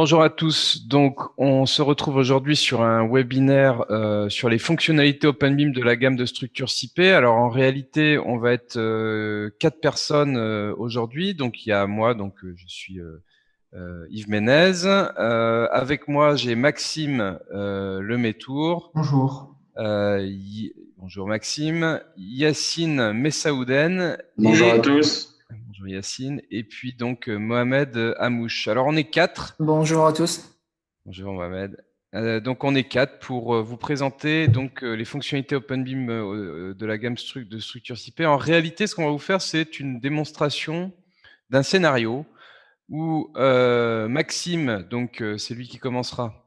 Bonjour à tous. Donc, on se retrouve aujourd'hui sur un webinaire sur les fonctionnalités OpenBeam de la gamme de structures SIP. Alors, en réalité, on va être 4 personnes aujourd'hui. Donc, il y a moi, je suis Yves Ménez. Avec moi, j'ai Maxime Lemétour. Bonjour. Bonjour Maxime. Yacine Messaouden Bonjour à et tous. bonjour Yacine. Et puis donc Mohamed Hamouche. Alors, on est 4. Bonjour à tous. Bonjour Mohamed. Donc on est 4 pour vous présenter donc les fonctionnalités OpenBeam de la gamme de structures SIP. En réalité, ce qu'on va vous faire, c'est une démonstration d'un scénario où Maxime, donc c'est lui qui commencera.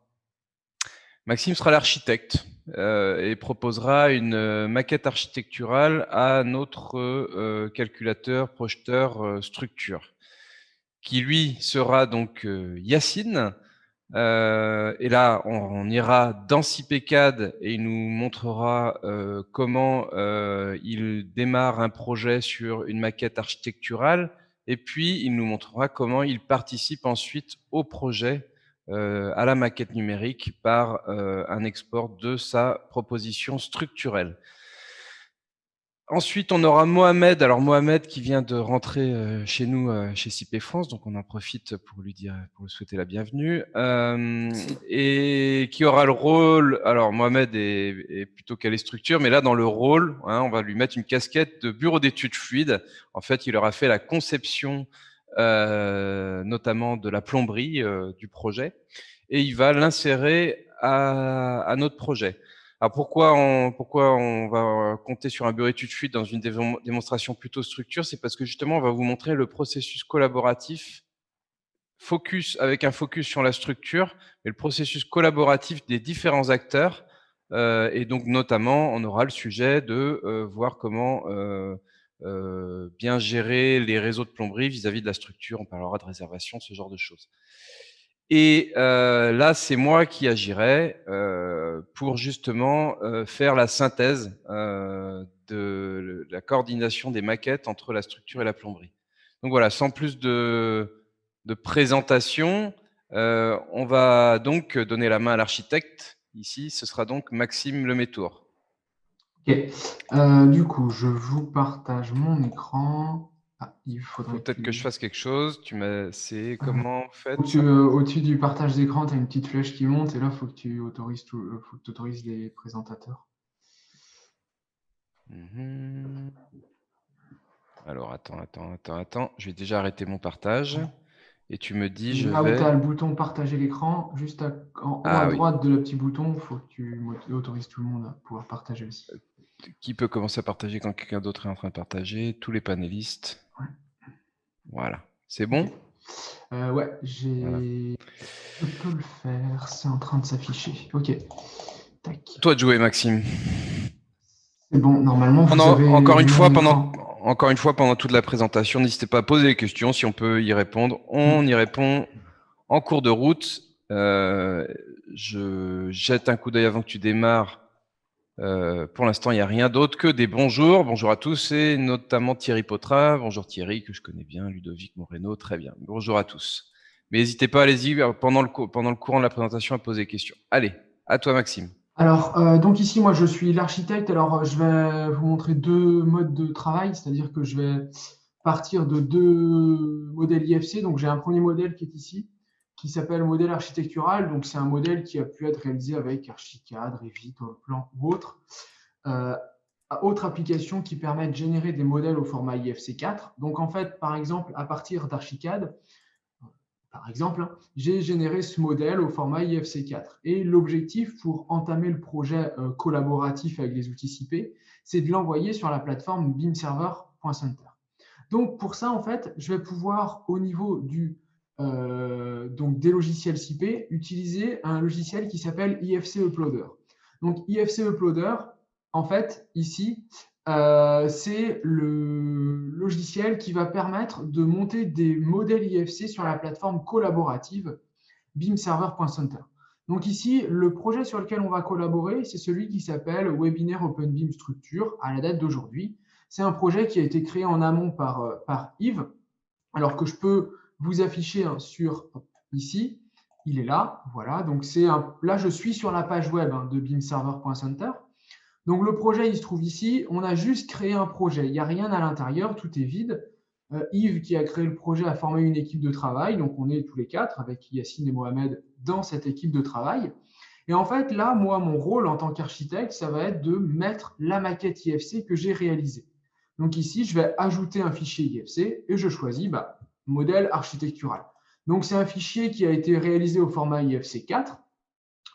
Maxime sera l'architecte et proposera une maquette architecturale à notre calculateur projeteur structure, qui lui sera donc Yacine. Et là, on ira dans CIPCAD et il nous montrera comment il démarre un projet sur une maquette architecturale. Et puis, il nous montrera comment il participe ensuite au projet, à la maquette numérique, par un export de sa proposition structurelle. Ensuite, on aura Mohamed. Alors Mohamed qui vient de rentrer chez nous, chez CIP France, donc on en profite pour lui souhaiter la bienvenue, et qui aura le rôle. Alors Mohamed est plutôt calé structure, mais là dans le rôle, on va lui mettre une casquette de bureau d'études fluides. En fait, il aura fait la conception, notamment de la plomberie du projet, et il va l'insérer à notre projet. Alors pourquoi on va compter sur un bureau d'études fluide dans une démonstration plutôt structure? C'est parce que justement, on va vous montrer le processus collaboratif, avec un focus sur la structure, et le processus collaboratif des différents acteurs. Et donc, notamment, on aura le sujet de voir comment bien gérer les réseaux de plomberie vis-à-vis de la structure. On parlera de réservation, ce genre de choses. Et là, c'est moi qui agirai pour justement faire la synthèse de la coordination des maquettes entre la structure et la plomberie. Donc voilà, sans plus de présentation, on va donc donner la main à l'architecte. Ici, ce sera donc Maxime Lemétour. Ok. Du coup, je vous partage mon écran. Ah, il Il faut faudrait peut-être que je que… fasse quelque chose. C'est comment faites Au-dessus ça? au-dessus du partage d'écran, tu as une petite flèche qui monte et là, il faut que tu autorises, faut que tu autorises les présentateurs. Alors, attends. Je vais déjà arrêter mon partage. Et tu me dis, Et je là où tu vais… as le bouton partager l'écran, juste en haut à Ah oui. droite de le petit bouton, il faut que tu autorises tout le monde à pouvoir partager aussi. Qui peut commencer à partager quand quelqu'un d'autre est en train de partager? Tous les panélistes. Ouais. Voilà. C'est Ok. bon? Ouais, Voilà. je peux le faire. C'est en train de s'afficher. Ok. Tac. Toi de jouer, Maxime. C'est bon, normalement, vous Pendant, avez encore une fois, mon pendant, écran. encore une fois, pendant toute la présentation, n'hésitez pas à poser des questions. Si on peut y répondre, on y répond en cours de route. Je jette un coup d'œil avant que tu démarres. Pour l'instant, il n'y a rien d'autre que des bonjours. Bonjour à tous, et notamment Thierry Potra. Bonjour Thierry, que je connais bien, Ludovic Moreno, très bien. Bonjour à tous. Mais n'hésitez pas, allez-y, pendant le courant de la présentation, à poser des questions. Allez, à toi Maxime. Alors, donc ici, moi, je suis l'architecte. Alors, je vais vous montrer deux modes de travail, c'est-à-dire que je vais partir de deux modèles IFC. Donc, j'ai un premier modèle qui est ici, qui s'appelle modèle architectural. Donc, c'est un modèle qui a pu être réalisé avec Archicad, Revit, Plan ou autre. Autre application qui permet de générer des modèles au format IFC4. Donc, en fait, par exemple, à partir d'Archicad, par exemple, j'ai généré ce modèle au format IFC4. Et l'objectif pour entamer le projet collaboratif avec les outils SIP, c'est de l'envoyer sur la plateforme beamserver.center. Donc pour ça, en fait, je vais pouvoir, au niveau donc des logiciels SIP, utiliser un logiciel qui s'appelle IFC Uploader. Donc IFC Uploader, en fait, ici, c'est le logiciel qui va permettre de monter des modèles IFC sur la plateforme collaborative beamserver.center. Donc ici, le projet sur lequel on va collaborer, c'est celui qui s'appelle Webinaire OpenBeam Structure à la date d'aujourd'hui. C'est un projet qui a été créé en amont par Yves, alors que je peux vous afficher sur ici il est là. Voilà, donc là, je suis sur la page web de beamserver.center. Donc, le projet, il se trouve ici. On a juste créé un projet. Il n'y a rien à l'intérieur, tout est vide. Yves, qui a créé le projet, a formé une équipe de travail. Donc, on est tous les quatre avec Yacine et Mohamed dans cette équipe de travail. Et en fait, là, moi, mon rôle en tant qu'architecte, ça va être de mettre la maquette IFC que j'ai réalisée. Donc ici, je vais ajouter un fichier IFC et je choisis modèle architectural. Donc, c'est un fichier qui a été réalisé au format IFC 4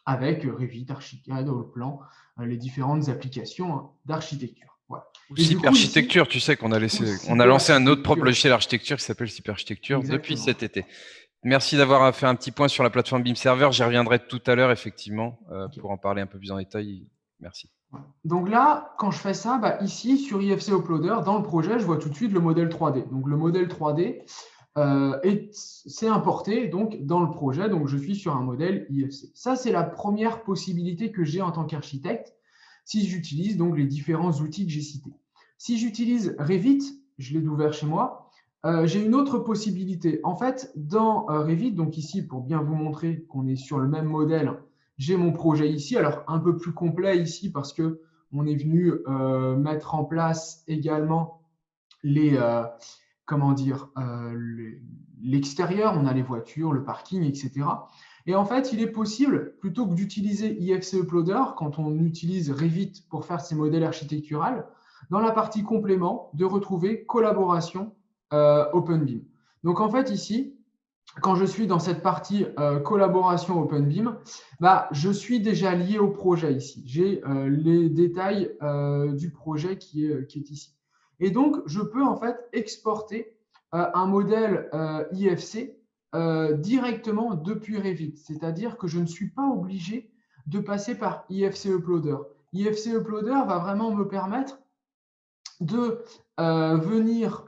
avec Revit, Archicad, Allplan, les différentes applications d'architecture. Voilà. Ou Et du coup, ici, Cyberarchitecture, tu sais qu'on a lancé un autre propre Cyberarchitecture. logiciel d'architecture qui s'appelle Cyberarchitecture depuis Exactement. cet été. Merci d'avoir fait un petit point sur la plateforme BIM Server. J'y reviendrai tout à l'heure, effectivement, pour en parler un peu plus en détail. Merci. Voilà. Donc là, quand je fais ça, ici, sur IFC Uploader, dans le projet, je vois tout de suite le modèle 3D. Donc, le modèle 3D, c'est importé donc, dans le projet. Donc, je suis sur un modèle IFC. Ça, c'est la première possibilité que j'ai en tant qu'architecte si j'utilise donc les différents outils que j'ai cités. Si j'utilise Revit, je l'ai ouvert chez moi, j'ai une autre possibilité. En fait, dans Revit, donc ici, pour bien vous montrer qu'on est sur le même modèle, j'ai mon projet ici. Alors, un peu plus complet ici parce qu'on est venu mettre en place également l'extérieur. On a les voitures, le parking, etc. Et en fait, il est possible, plutôt que d'utiliser IFC Uploader, quand on utilise Revit pour faire ces modèles architecturaux, dans la partie complément, de retrouver collaboration OpenBeam. Donc en fait, ici, quand je suis dans cette partie collaboration OpenBeam, je suis déjà lié au projet ici. J'ai les détails du projet qui est ici. Et donc, je peux en fait exporter un modèle IFC directement depuis Revit. C'est-à-dire que je ne suis pas obligé de passer par IFC Uploader. IFC Uploader va vraiment me permettre de venir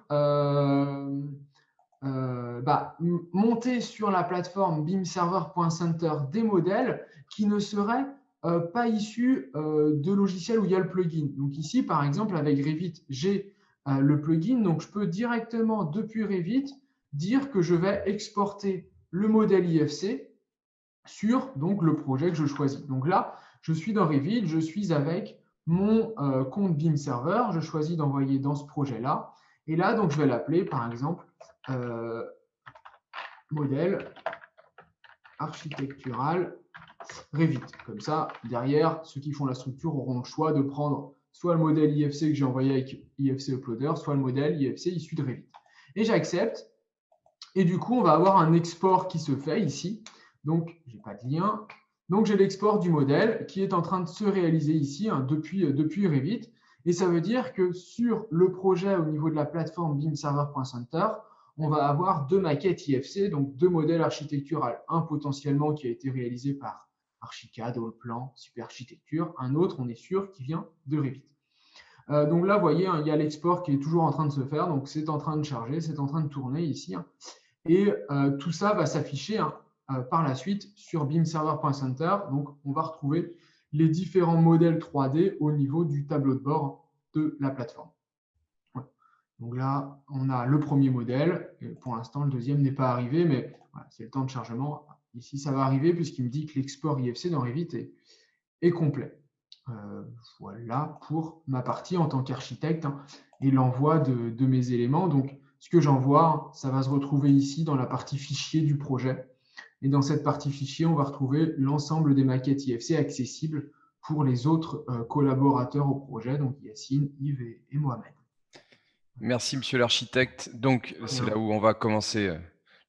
monter sur la plateforme beamserver.center des modèles qui ne seraient pas issus de logiciels où il y a le plugin. Donc ici, par exemple, avec Revit, j'ai le plugin, donc je peux directement, depuis Revit, dire que je vais exporter le modèle IFC sur donc, le projet que je choisis. Donc là, je suis dans Revit, je suis avec mon compte Beam Server, je choisis d'envoyer dans ce projet-là. Et là, donc, je vais l'appeler, par exemple, modèle architectural Revit. Comme ça, derrière, ceux qui font la structure auront le choix de prendre soit le modèle IFC que j'ai envoyé avec IFC Uploader, soit le modèle IFC issu de Revit. Et j'accepte. Et du coup, on va avoir un export qui se fait ici. Donc, je n'ai pas de lien. Donc, j'ai l'export du modèle qui est en train de se réaliser ici depuis Revit. Et ça veut dire que sur le projet au niveau de la plateforme beamserver.center, on va avoir deux maquettes IFC, donc deux modèles architecturaux. Un potentiellement qui a été réalisé par Archicad, Allplan, Superarchitecture. Un autre, on est sûr, qui vient de Revit. Donc là, vous voyez, il y a l'export qui est toujours en train de se faire. Donc, c'est en train de charger, c'est en train de tourner ici. Et tout ça va s'afficher par la suite sur beamserver.center. Donc, on va retrouver les différents modèles 3D au niveau du tableau de bord de la plateforme. Ouais. Donc là, on a le premier modèle. Et pour l'instant, le deuxième n'est pas arrivé, mais voilà, c'est le temps de chargement. Ici, ça va arriver puisqu'il me dit que l'export IFC dans Revit est complet. Voilà pour ma partie en tant qu'architecte et l'envoi de mes éléments. Donc, ce que j'envoie, ça va se retrouver ici dans la partie fichier du projet. Et dans cette partie fichier, on va retrouver l'ensemble des maquettes IFC accessibles pour les autres collaborateurs au projet, donc Yacine, Yves et Mohamed. Merci, monsieur l'architecte. Donc, c'est là où on va commencer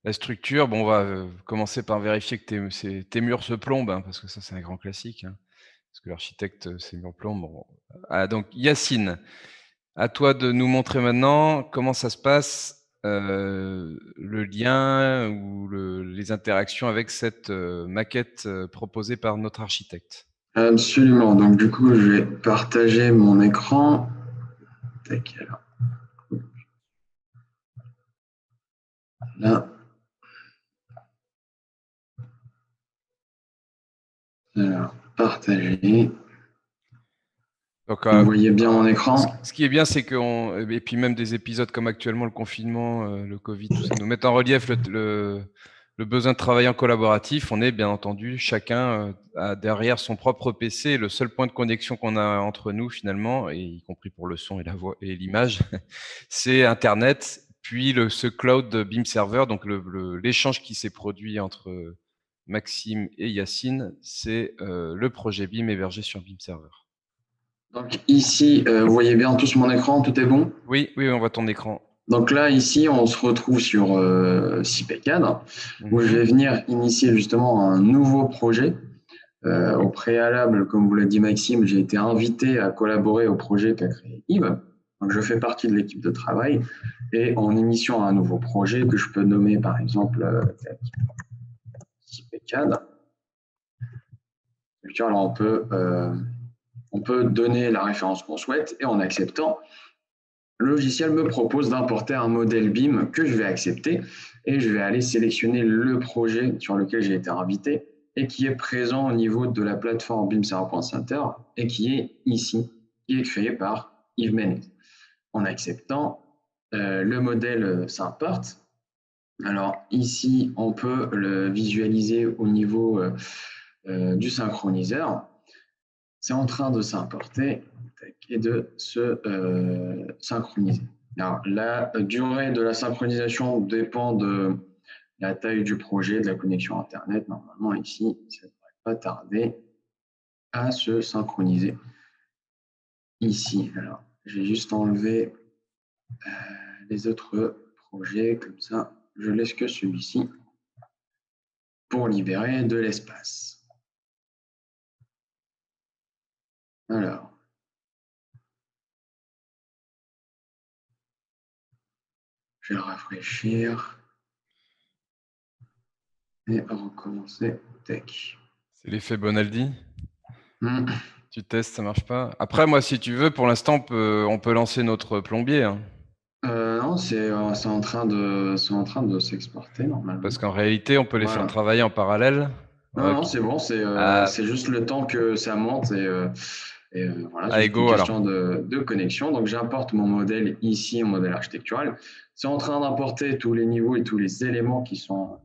la structure. Bon, on va commencer par vérifier que tes murs se plombent, parce que ça, c'est un grand classique. Parce que l'architecte, ses murs plombent. Bon. Donc, Yacine, à toi de nous montrer maintenant comment ça se passe, le lien ou les interactions avec cette maquette proposée par notre architecte. Absolument. Donc, du coup, je vais partager mon écran. Tac, alors. Là. Alors, partager. Donc, vous voyez bien mon écran. Ce qui est bien, c'est et puis même des épisodes comme actuellement le confinement, le Covid, tout ça, nous mettent en relief le besoin de travailler en collaboratif, on est bien entendu chacun a derrière son propre PC. Le seul point de connexion qu'on a entre nous finalement, et y compris pour le son et la voix et l'image, c'est Internet, puis ce cloud de BIM Server. Donc l'échange qui s'est produit entre Maxime et Yacine, c'est le projet BIM hébergé sur BIM Server. Donc ici, vous voyez bien tous mon écran, tout est bon? Oui, oui, on voit ton écran. Donc là, ici, on se retrouve sur CPCAD, où je vais venir initier justement un nouveau projet. Au préalable, comme vous l'a dit Maxime, j'ai été invité à collaborer au projet qu'a créé Yves. Donc je fais partie de l'équipe de travail et en initiant un nouveau projet que je peux nommer par exemple CPCAD. Alors on peut donner la référence qu'on souhaite et en acceptant, le logiciel me propose d'importer un modèle BIM que je vais accepter et je vais aller sélectionner le projet sur lequel j'ai été invité et qui est présent au niveau de la plateforme BIMServer.center et qui est ici, qui est créé par Yves Menez. En acceptant, le modèle s'importe. Alors ici, on peut le visualiser au niveau du synchroniseur. C'est en train de s'importer et de se synchroniser. Alors, la durée de la synchronisation dépend de la taille du projet, de la connexion Internet. Normalement, ici, ça ne devrait pas tarder à se synchroniser. Ici, alors, je vais juste enlever les autres projets, comme ça, je laisse que celui-ci pour libérer de l'espace. Alors, je vais le rafraîchir et recommencer. Tac. C'est l'effet Bonaldi. Hmm. Tu testes, ça marche pas. Après, moi, si tu veux, pour l'instant, on peut lancer notre plombier. Hein. Non, c'est en train de s'exporter normalement. Parce qu'en réalité, on peut les faire Voilà. travailler en parallèle. Non, Ok. non, c'est bon, c'est juste le temps que ça monte et voilà, c'est juste une Ego, question alors. de connexion. Donc j'importe mon modèle ici, mon modèle architectural. C'est en train d'importer tous les niveaux et tous les éléments qui sont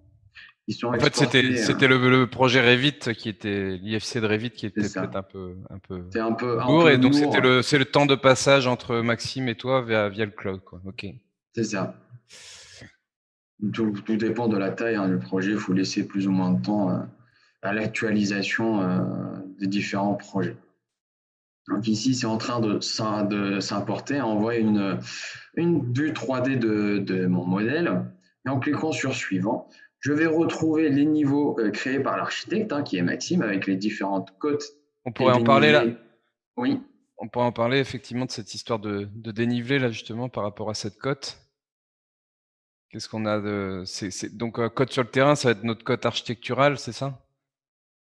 En fait, exportés. c'était le projet Revit qui était l'IFC de Revit qui C'est était peut-être ça. un peu C'est un peu lourd. Et donc, lourd. c'est le temps de passage entre Maxime et toi via le cloud, quoi. Ok. C'est ça. Tout dépend de la taille du projet. Il faut laisser plus ou moins de temps à l'actualisation des différents projets. Donc ici, c'est en train de s'importer. On voit une vue 3D de mon modèle. Et en cliquant sur Suivant, je vais retrouver les niveaux créés par l'architecte, qui est Maxime, avec les différentes cotes. On pourrait en parler là. Oui. On pourrait en parler effectivement de cette histoire de dénivelé là justement par rapport à cette cote. Qu'est-ce qu'on a de donc cote sur le terrain, ça va être notre cote architecturale, c'est ça?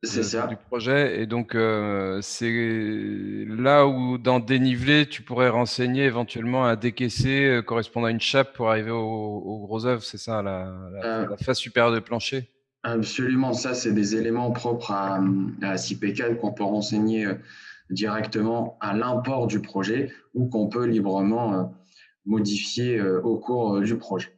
C'est ça. Du projet et donc c'est là où dans dénivelé, tu pourrais renseigner éventuellement un décaissé correspondant à une chape pour arriver au gros œuvre, c'est ça, la face supérieure du plancher? Absolument, ça c'est des éléments propres à CPCAD qu'on peut renseigner directement à l'import du projet ou qu'on peut librement modifier au cours du projet.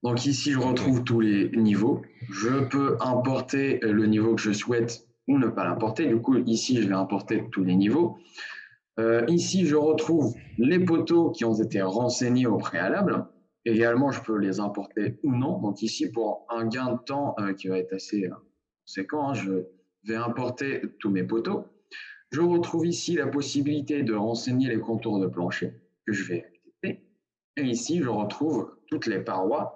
Donc ici, je retrouve tous les niveaux. Je peux importer le niveau que je souhaite ou ne pas l'importer. Du coup, ici, je vais importer tous les niveaux. Ici, je retrouve les poteaux qui ont été renseignés au préalable. Également, je peux les importer ou non. Donc ici, pour un gain de temps qui va être assez conséquent, je vais importer tous mes poteaux. Je retrouve ici la possibilité de renseigner les contours de plancher que je vais accepter. Et ici, je retrouve toutes les parois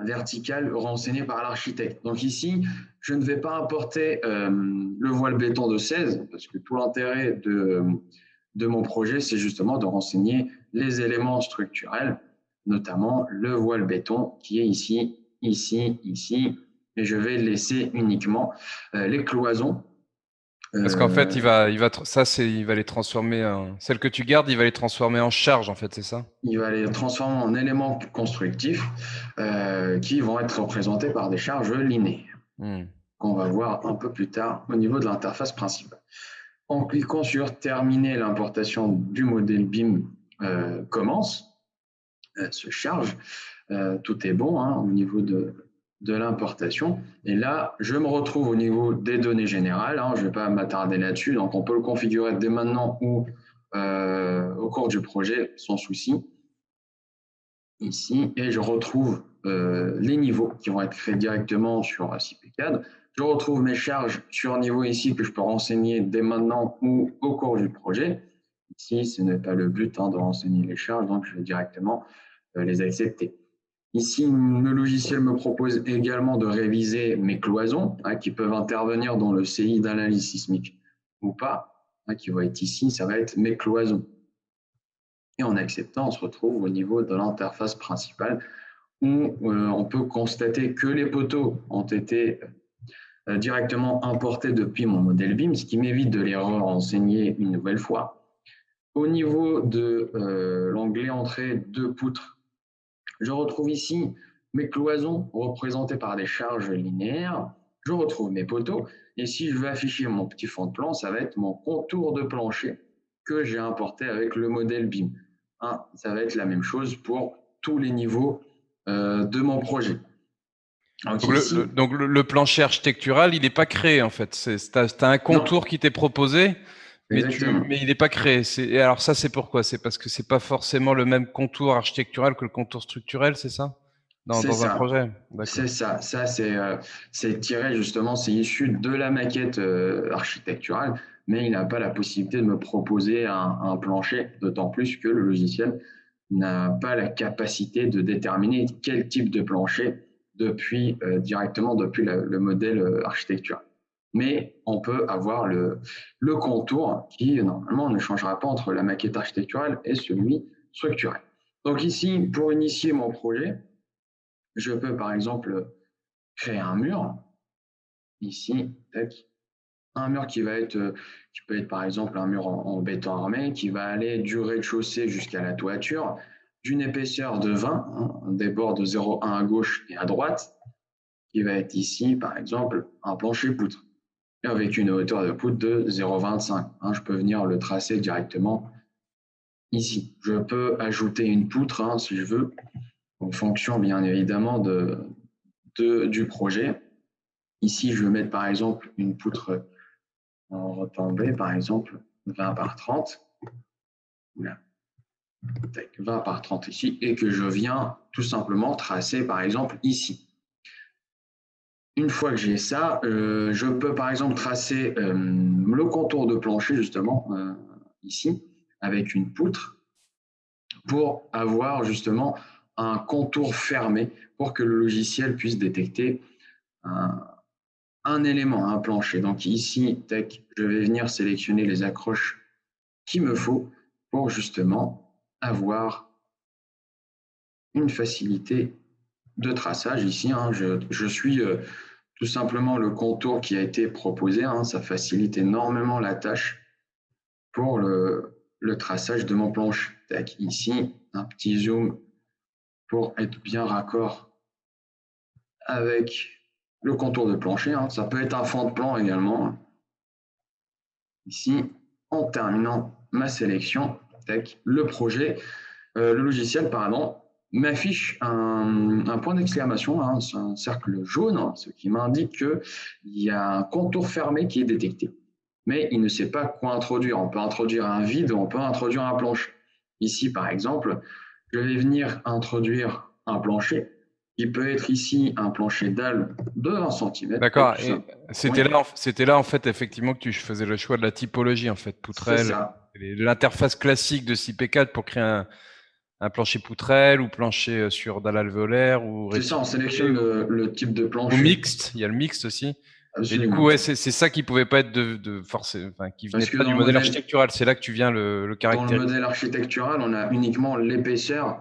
verticales renseignées par l'architecte. Donc ici, je ne vais pas importer le voile béton de 16 parce que tout l'intérêt de mon projet, c'est justement de renseigner les éléments structurels, notamment le voile béton qui est ici, ici, ici, et je vais laisser uniquement les cloisons. Parce qu'en fait, il va les transformer celles que tu gardes, il va les transformer en charge, en fait, c'est ça? Il va les transformer en éléments constructifs qui vont être représentés par des charges linéaires, qu'on va voir un peu plus tard au niveau de l'interface principale. En cliquant sur Terminer, l'importation du modèle BIM commence, se charge. Tout est bon au niveau de de l'importation. Et là, je me retrouve au niveau des données générales. Je ne vais pas m'attarder là-dessus. Donc, on peut le configurer dès maintenant ou au cours du projet sans souci. Ici, et je retrouve les niveaux qui vont être créés directement sur CPCAD. Je retrouve mes charges sur niveau ici que je peux renseigner dès maintenant ou au cours du projet. Ici, ce n'est pas le but de renseigner les charges, donc je vais directement les accepter. Ici, le logiciel me propose également de réviser mes cloisons qui peuvent intervenir dans le CI d'analyse sismique ou pas, qui va être ici, ça va être mes cloisons. Et en acceptant, on se retrouve au niveau de l'interface principale où on peut constater que les poteaux ont été directement importés depuis mon modèle BIM, ce qui m'évite de les renseigner une nouvelle fois. Au niveau de l'onglet entrée de poutres, je retrouve ici mes cloisons représentées par des charges linéaires. Je retrouve mes poteaux. Et si je veux afficher mon petit fond de plan, ça va être mon contour de plancher que j'ai importé avec le modèle BIM. Ça va être la même chose pour tous les niveaux de mon projet. Donc, le plancher architectural, il n'est pas créé en fait. Tu as un contour qui t'est proposé, mais il n'est pas créé. Et alors ça, c'est pourquoi? C'est parce que c'est pas forcément le même contour architectural que le contour structurel, c'est ça? Dans un projet. C'est ça. Ça, c'est tiré justement, c'est issu de la maquette architecturale, mais il n'a pas la possibilité de me proposer un plancher, d'autant plus que le logiciel n'a pas la capacité de déterminer quel type de plancher directement depuis le modèle architectural. Mais on peut avoir le contour qui, normalement, ne changera pas entre la maquette architecturale et celui structurel. Donc ici, pour initier mon projet, je peux, par exemple, créer un mur. Ici, un mur qui peut être, par exemple, un mur en béton armé qui va aller du rez-de-chaussée jusqu'à la toiture, d'une épaisseur de 20, des bords de 0,1 à gauche et à droite, qui va être ici, par exemple, un plancher poutre, et avec une hauteur de poutre de 0,25. Je peux venir le tracer directement ici. Je peux ajouter une poutre, si je veux, en fonction, bien évidemment, du projet. Ici, je vais mettre, par exemple, une poutre en retombée, par exemple, 20 par 30. Voilà. 20 par 30 ici, et que je viens tout simplement tracer, par exemple, ici. Une fois que j'ai ça, je peux, par exemple, tracer le contour de plancher, justement, ici, avec une poutre, pour avoir, justement, un contour fermé, pour que le logiciel puisse détecter un élément, un plancher. Donc ici, je vais venir sélectionner les accroches qu'il me faut pour justement avoir une facilité de traçage. Ici, je suis tout simplement le contour qui a été proposé. Ça facilite énormément la tâche pour le traçage de mon plancher. Ici, un petit zoom pour être bien raccord avec le contour de plancher. Ça peut être un fond de plan également. Ici, en terminant ma sélection, le logiciel, m'affiche un point d'exclamation, un cercle jaune, ce qui m'indique qu'il y a un contour fermé qui est détecté. Mais il ne sait pas quoi introduire. On peut introduire un vide, on peut introduire un plancher. Ici, par exemple, je vais venir introduire un plancher. Il peut être ici un plancher dalle de 20 cm. D'accord. C'était là, en fait, effectivement, que tu faisais le choix de la typologie, en fait, poutrelle. L'interface classique de CP4 pour créer un plancher poutrelle ou plancher sur dalle alvéolaire. C'est ça, on sélectionne le type de plancher. Ou mixte, il y a le mixte aussi. Absolument. Et du coup, c'est ça qui ne pouvait pas être qui venait pas du modèle architectural. C'est là que tu viens le caractériser. Dans le modèle architectural, on a uniquement l'épaisseur,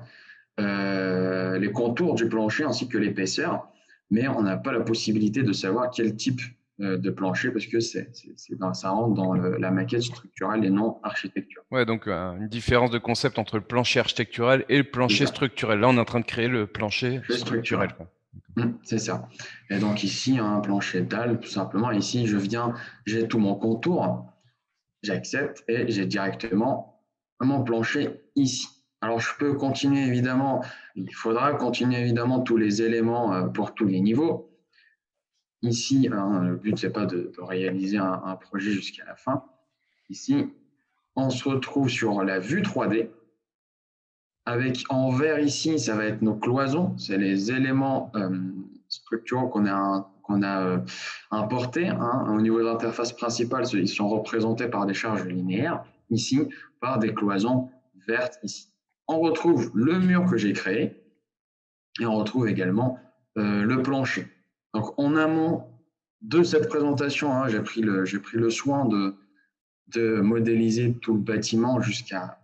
les contours du plancher ainsi que l'épaisseur, mais on n'a pas la possibilité de savoir quel type de plancher parce que ça rentre dans la maquette structurelle et non architecturale. Ouais, donc une différence de concept entre le plancher architectural et le plancher structurel. Là, on est en train de créer le plancher structurel. C'est ça. Et donc ici, un plancher dalle, tout simplement. Ici, j'ai tout mon contour, j'accepte et j'ai directement mon plancher ici. Alors, je peux continuer évidemment, il faudra continuer évidemment tous les éléments pour tous les niveaux. Ici, hein, le but, c'est pas de réaliser un projet jusqu'à la fin. Ici, on se retrouve sur la vue 3D. Avec en vert ici, ça va être nos cloisons, c'est les éléments structuraux qu'on a importés. Hein. Au niveau de l'interface principale, ils sont représentés par des charges linéaires, ici par des cloisons vertes ici. On retrouve le mur que j'ai créé et on retrouve également le plancher. Donc en amont de cette présentation, hein, j'ai pris le soin de modéliser tout le bâtiment jusqu'à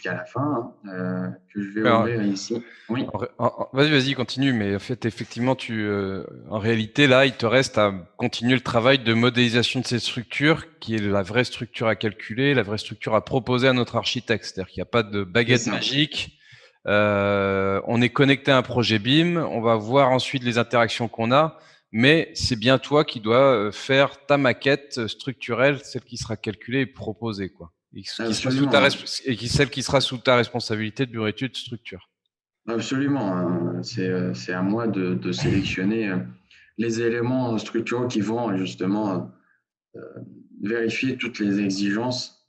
la fin, hein, que je vais Alors, ouvrir ici. Oui. Vas-y, continue. Mais en fait, effectivement, en réalité, là, il te reste à continuer le travail de modélisation de cette structure, qui est la vraie structure à calculer, la vraie structure à proposer à notre architecte. C'est-à-dire qu'il n'y a pas de baguette magique. On est connecté à un projet BIM. On va voir ensuite les interactions qu'on a. Mais c'est bien toi qui dois faire ta maquette structurelle, celle qui sera calculée et proposée, quoi. Et celle qui sera sous ta responsabilité de bureau études structure. Absolument. Hein. C'est à moi de sélectionner les éléments structuraux qui vont justement vérifier toutes les exigences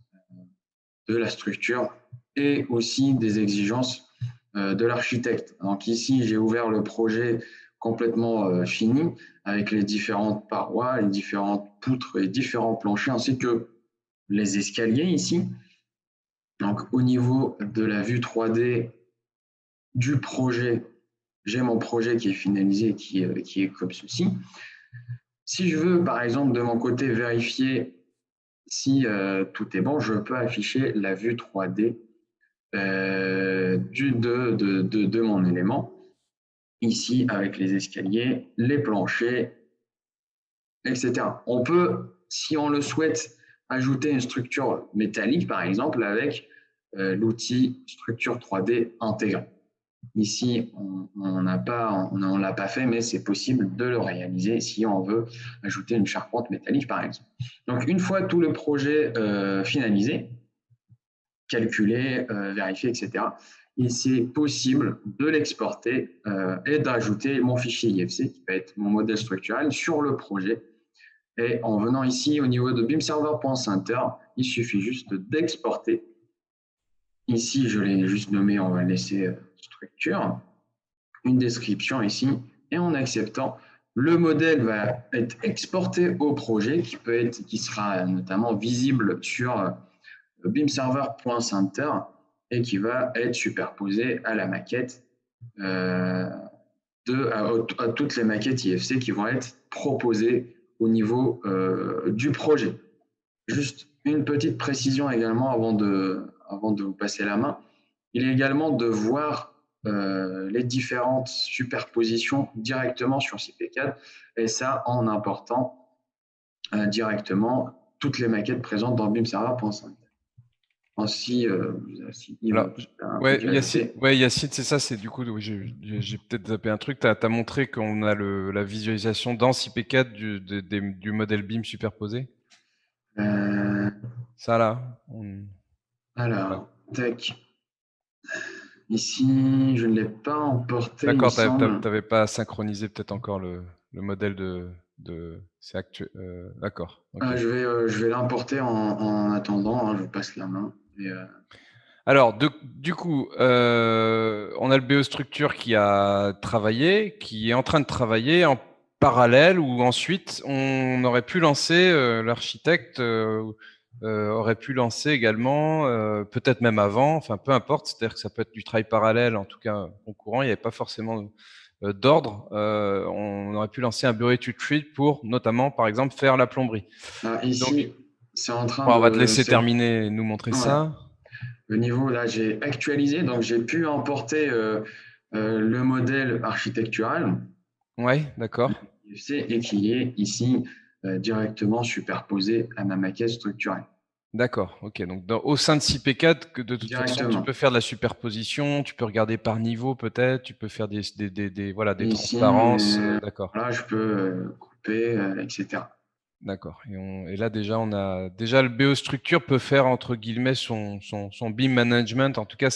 de la structure et aussi des exigences de l'architecte. Donc ici, j'ai ouvert le projet complètement fini avec les différentes parois, les différentes poutres et différents planchers, ainsi que les escaliers ici. Donc au niveau de la vue 3D du projet, j'ai mon projet qui est finalisé, qui est comme ceci. Si je veux, par exemple, de mon côté, vérifier si tout est bon, je peux afficher la vue 3D de mon élément, ici avec les escaliers, les planchers, etc. On peut, si on le souhaite, ajouter une structure métallique, par exemple, avec l'outil structure 3D intégré. Ici, on ne l'a pas fait, mais c'est possible de le réaliser si on veut ajouter une charpente métallique, par exemple. Donc, une fois tout le projet finalisé, calculé, vérifié, etc., et c'est possible de l'exporter et d'ajouter mon fichier IFC, qui va être mon modèle structurel, sur le projet. Et en venant ici au niveau de bimserver.center, il suffit juste d'exporter. Ici, je l'ai juste nommé, on va laisser structure, une description ici, et en acceptant, le modèle va être exporté au projet qui sera notamment visible sur bimserver.center et qui va être superposé à la maquette, à toutes les maquettes IFC qui vont être proposées au niveau du projet. Juste une petite précision également avant de vous passer la main. Il est également de voir les différentes superpositions directement sur CP4 et ça en important directement toutes les maquettes présentes dans bimserver.center. Ainsi, Yacine, c'est ça, c'est du coup, oui, j'ai peut-être zappé un truc. Tu as montré qu'on a la visualisation dans CP4 du modèle BIM superposé. Ça là. Alors, tac. Ici, je ne l'ai pas emporté. D'accord, tu n'avais pas synchronisé peut-être encore le modèle c'est actuel. D'accord. Okay. Je vais l'importer en attendant. Hein, je vous passe la main. Alors, du coup, on a le BO Structure qui a travaillé, qui est en train de travailler en parallèle, ou ensuite on aurait pu lancer, l'architecte aurait pu lancer également, peut-être même avant, enfin peu importe, c'est-à-dire que ça peut être du travail parallèle, en tout cas concurrent, il n'y avait pas forcément d'ordre, on aurait pu lancer un bureau étude fluide pour notamment, par exemple, faire la plomberie. Ici, c'est en train on va te laisser terminer et nous montrer ça. Le niveau, là, j'ai actualisé, donc j'ai pu importer le modèle architectural. Oui, d'accord. Et qui est ici directement superposé à ma maquette structurelle. D'accord, ok. Donc au sein de CP4, de toute façon, tu peux faire de la superposition, tu peux regarder par niveau peut-être, tu peux faire des transparences. D'accord. Là, je peux couper, etc. D'accord. Et là déjà, on a le BO Structure peut faire entre guillemets son BIM management. En tout cas,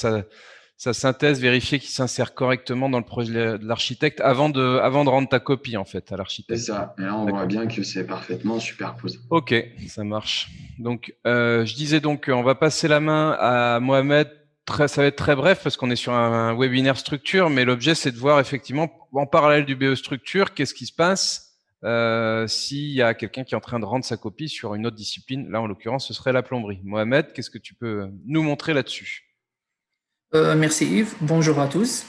sa synthèse, vérifier qu'il s'insère correctement dans le projet de l'architecte avant de rendre ta copie en fait à C'est l'architecte. ça. Et là, on voit bien que c'est parfaitement superposé. Ok, ça marche. Donc, je disais donc, on va passer la main à Mohamed. Ça va être très bref parce qu'on est sur un webinaire structure, mais l'objet c'est de voir effectivement en parallèle du BE structure, qu'est-ce qui se passe s'il y a quelqu'un qui est en train de rendre sa copie sur une autre discipline. Là, en l'occurrence, ce serait la plomberie. Mohamed, qu'est-ce que tu peux nous montrer là-dessus? Merci Yves, bonjour à tous.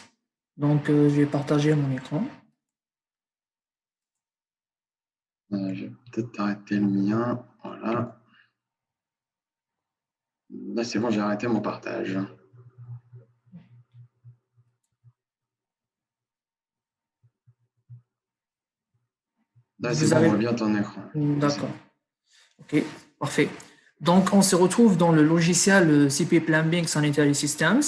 Donc, je vais partager mon écran. Je vais peut-être arrêter le mien. Voilà. Là, c'est bon, j'ai arrêté mon partage. Là, c'est bon, on voit bien ton écran. D'accord. Ok, parfait. Donc, on se retrouve dans le logiciel CP Plumbing Sanitary Systems,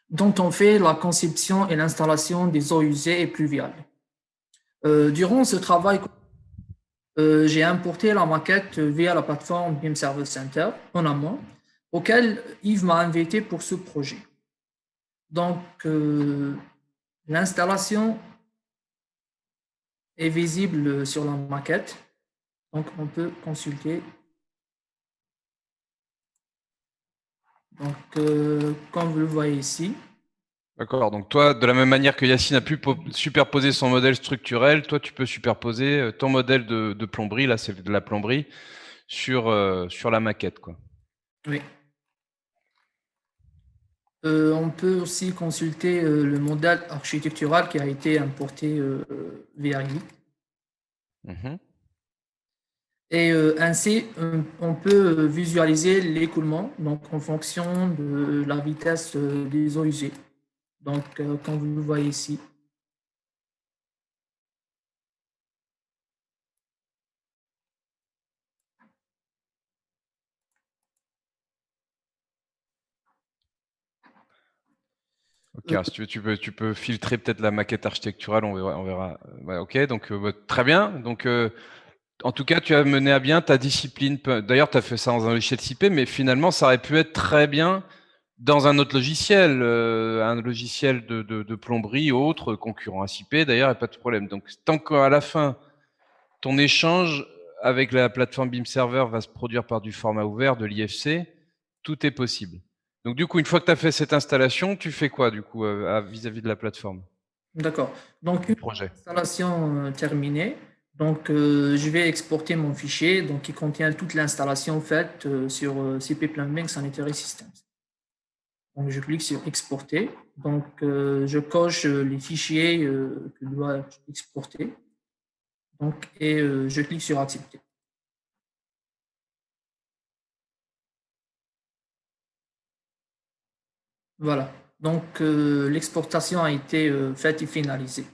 dont on fait la conception et l'installation des eaux usées et pluviales. Durant ce travail, j'ai importé la maquette via la plateforme BIM Service Center en amont, auquel Yves m'a invité pour ce projet. Donc, l'installation est visible sur la maquette. Donc, on peut consulter. Donc, comme vous le voyez ici. D'accord. Donc, toi, de la même manière que Yacine a pu superposer son modèle structurel, toi, tu peux superposer ton modèle de plomberie, là, c'est de la plomberie, sur la maquette, quoi. Oui. On peut aussi consulter le modèle architectural qui a été importé via Revit. Et ainsi, on peut visualiser l'écoulement donc en fonction de la vitesse des eaux usées. Donc, comme vous le voyez ici. Ok, alors si tu veux, tu peux filtrer peut-être la maquette architecturale, on verra. Ouais, ok, donc très bien. Donc, en tout cas, tu as mené à bien ta discipline. D'ailleurs, tu as fait ça dans un logiciel CP, mais finalement, ça aurait pu être très bien dans un autre logiciel, un logiciel de plomberie ou autre, concurrent à CP, d'ailleurs, il n'y a pas de problème. Donc, tant qu'à la fin, ton échange avec la plateforme BIM Server va se produire par du format ouvert de l'IFC, tout est possible. Donc, du coup, une fois que tu as fait cette installation, tu fais quoi, du coup, vis-à-vis de la plateforme? D'accord. Donc, une installation terminée. Donc, je vais exporter mon fichier donc, qui contient toute l'installation faite sur CP Plumbing Sanitary Systems. Donc, je clique sur exporter. Donc, je coche les fichiers que je dois exporter. Donc, et je clique sur accepter. Voilà. Donc, l'exportation a été faite et finalisée.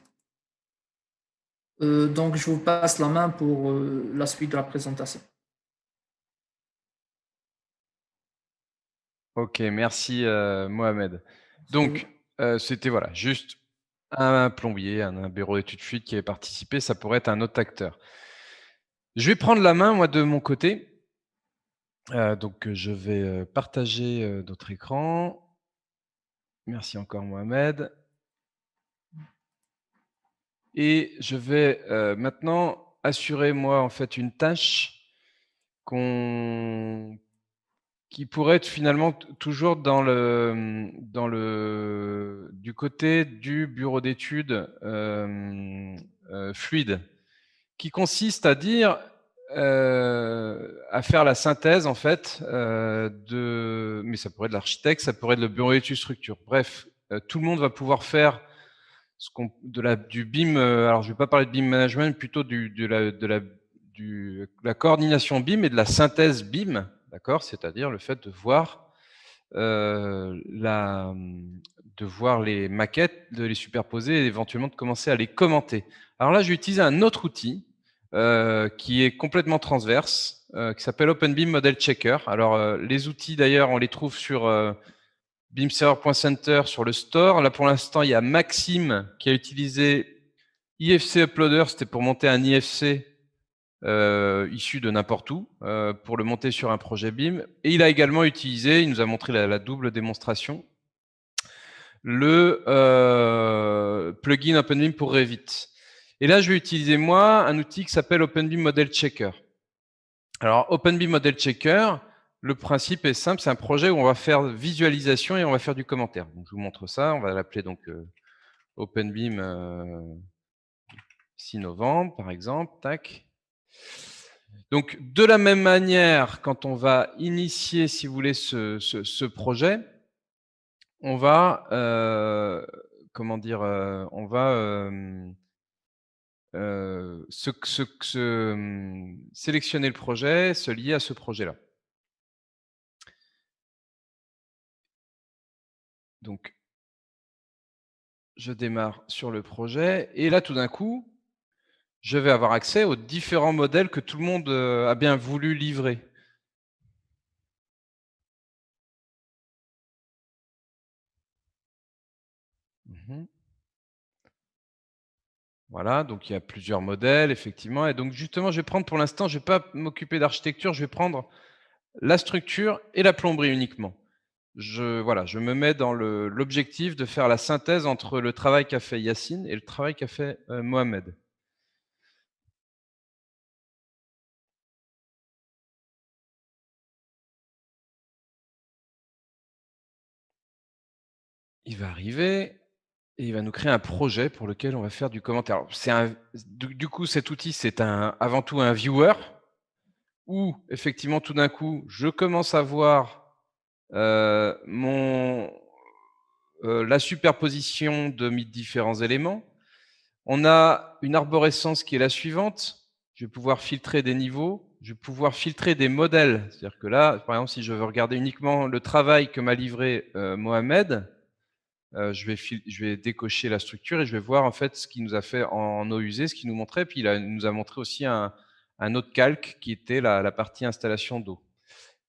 Donc, je vous passe la main pour la suite de la présentation. Ok, merci Mohamed. Donc, c'était voilà, juste un plombier, un bureau d'études fuite qui avait participé, ça pourrait être un autre acteur. Je vais prendre la main, moi, de mon côté. Donc, je vais partager notre écran. Merci encore Mohamed. Et je vais maintenant assurer, moi, en fait, une tâche qui pourrait être finalement toujours du côté du bureau d'études fluide, qui consiste à dire, à faire la synthèse en fait mais ça pourrait être l'architecte, ça pourrait être le bureau d'études structure. Bref, tout le monde va pouvoir faire du BIM. Alors, je ne vais pas parler de BIM management, plutôt de la coordination BIM et de la synthèse BIM. D'accord, c'est-à-dire le fait de voir les maquettes, de les superposer et éventuellement de commencer à les commenter. Alors là, je vais utiliser un autre outil qui est complètement transverse, qui s'appelle OpenBIM Model Checker. Alors les outils d'ailleurs, on les trouve sur BIMserver.center sur le store. Là pour l'instant, il y a Maxime qui a utilisé IFC Uploader, c'était pour monter un IFC issu de n'importe où pour le monter sur un projet BIM. Et il a également utilisé, il nous a montré la double démonstration, le plugin OpenBeam pour Revit. Et là, je vais utiliser moi un outil qui s'appelle OpenBeam Model Checker. Alors, OpenBeam Model Checker, le principe est simple, c'est un projet où on va faire visualisation et on va faire du commentaire. Donc, je vous montre ça, on va l'appeler donc OpenBeam 6 novembre, par exemple, tac. Donc, de la même manière, quand on va initier, si vous voulez, ce projet, on va, comment dire, on va sélectionner le projet, se lier à ce projet-là. Donc, je démarre sur le projet et là, tout d'un coup, je vais avoir accès aux différents modèles que tout le monde a bien voulu livrer. Voilà, donc il y a plusieurs modèles, effectivement. Et donc, justement, je vais prendre pour l'instant, je ne vais pas m'occuper d'architecture, je vais prendre la structure et la plomberie uniquement. Voilà, je me mets dans l'objectif de faire la synthèse entre le travail qu'a fait Yacine et le travail qu'a fait Mohamed. Il va arriver et il va nous créer un projet pour lequel on va faire du commentaire. Du coup, cet outil, c'est avant tout un viewer où, effectivement, tout d'un coup, je commence à voir la superposition de mes différents éléments. On a une arborescence qui est la suivante. Je vais pouvoir filtrer des niveaux, je vais pouvoir filtrer des modèles. C'est-à-dire que là, par exemple, si je veux regarder uniquement le travail que m'a livré Mohamed, je vais décocher la structure et je vais voir en fait ce qu'il nous a fait en eau usée, ce qu'il nous montrait. Puis il nous a montré aussi un autre calque qui était la partie installation d'eau,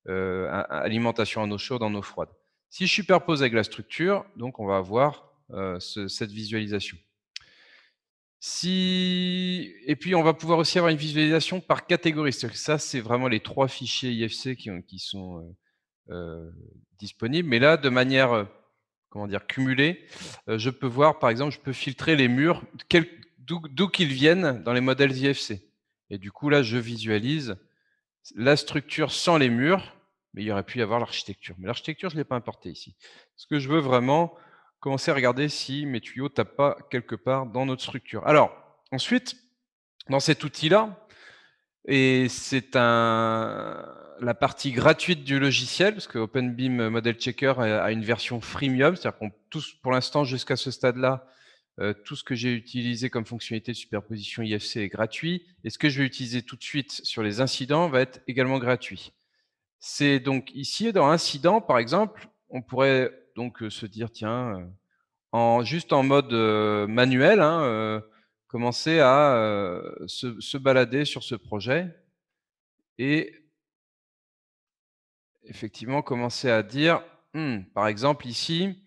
alimentation en eau chaude, en eau froide. Si je superpose avec la structure, donc on va avoir cette visualisation. Et puis, on va pouvoir aussi avoir une visualisation par catégorie. C'est-à-dire que ça, c'est vraiment les 3 fichiers IFC qui sont disponibles. Mais là, de manière comment dire, cumulée, je peux voir, par exemple, je peux filtrer les murs, d'où qu'ils viennent dans les modèles IFC. Et du coup, là, je visualise la structure sans les murs, mais il y aurait pu y avoir l'architecture. Mais l'architecture, je ne l'ai pas importé ici. Parce que je veux vraiment commencer à regarder si mes tuyaux ne tapent pas quelque part dans notre structure. Alors, ensuite, dans cet outil-là, et c'est la partie gratuite du logiciel, parce que OpenBeam Model Checker a une version freemium, c'est-à-dire qu'on pour l'instant, jusqu'à ce stade-là, tout ce que j'ai utilisé comme fonctionnalité de superposition IFC est gratuit, et ce que je vais utiliser tout de suite sur les incidents va être également gratuit. C'est donc ici, dans incident, par exemple, on pourrait donc se dire, tiens, juste en mode manuel, hein, commencer à se balader sur ce projet et effectivement commencer à dire, par exemple ici,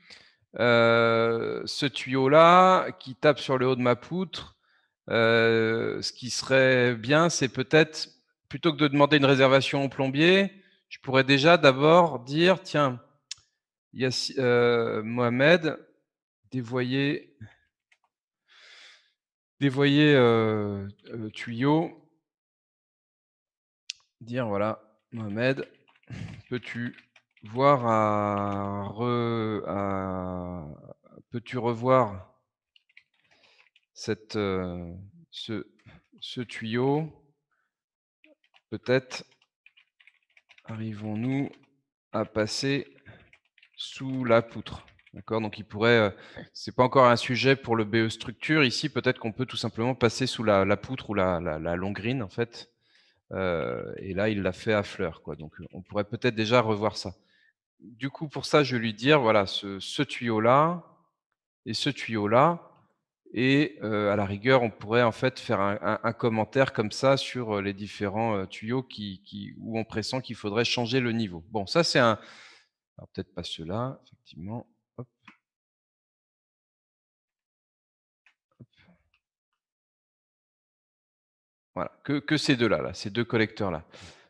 ce tuyau-là qui tape sur le haut de ma poutre, ce qui serait bien, c'est peut-être, plutôt que de demander une réservation au plombier, je pourrais déjà d'abord dire, tiens, Mohamed, dévoyer tuyau, dire voilà, Mohamed, peux-tu voir peux-tu revoir ce tuyau? Peut-être arrivons-nous à passer sous la poutre. D'accord, donc il pourrait, c'est pas encore un sujet pour le BE structure ici, peut-être qu'on peut tout simplement passer sous la poutre ou la longrine en fait, et là il l'a fait à fleur quoi, donc on pourrait peut-être déjà revoir ça. Du coup pour ça je vais lui dire voilà ce tuyau-là et ce tuyau-là et à la rigueur on pourrait en fait faire un commentaire comme ça sur les différents tuyaux où on pressent qu'il faudrait changer le niveau. Bon ça c'est alors peut-être pas ceux-là, effectivement. Hop. Hop. Voilà, que ces deux-là, là, ces deux collecteurs-là.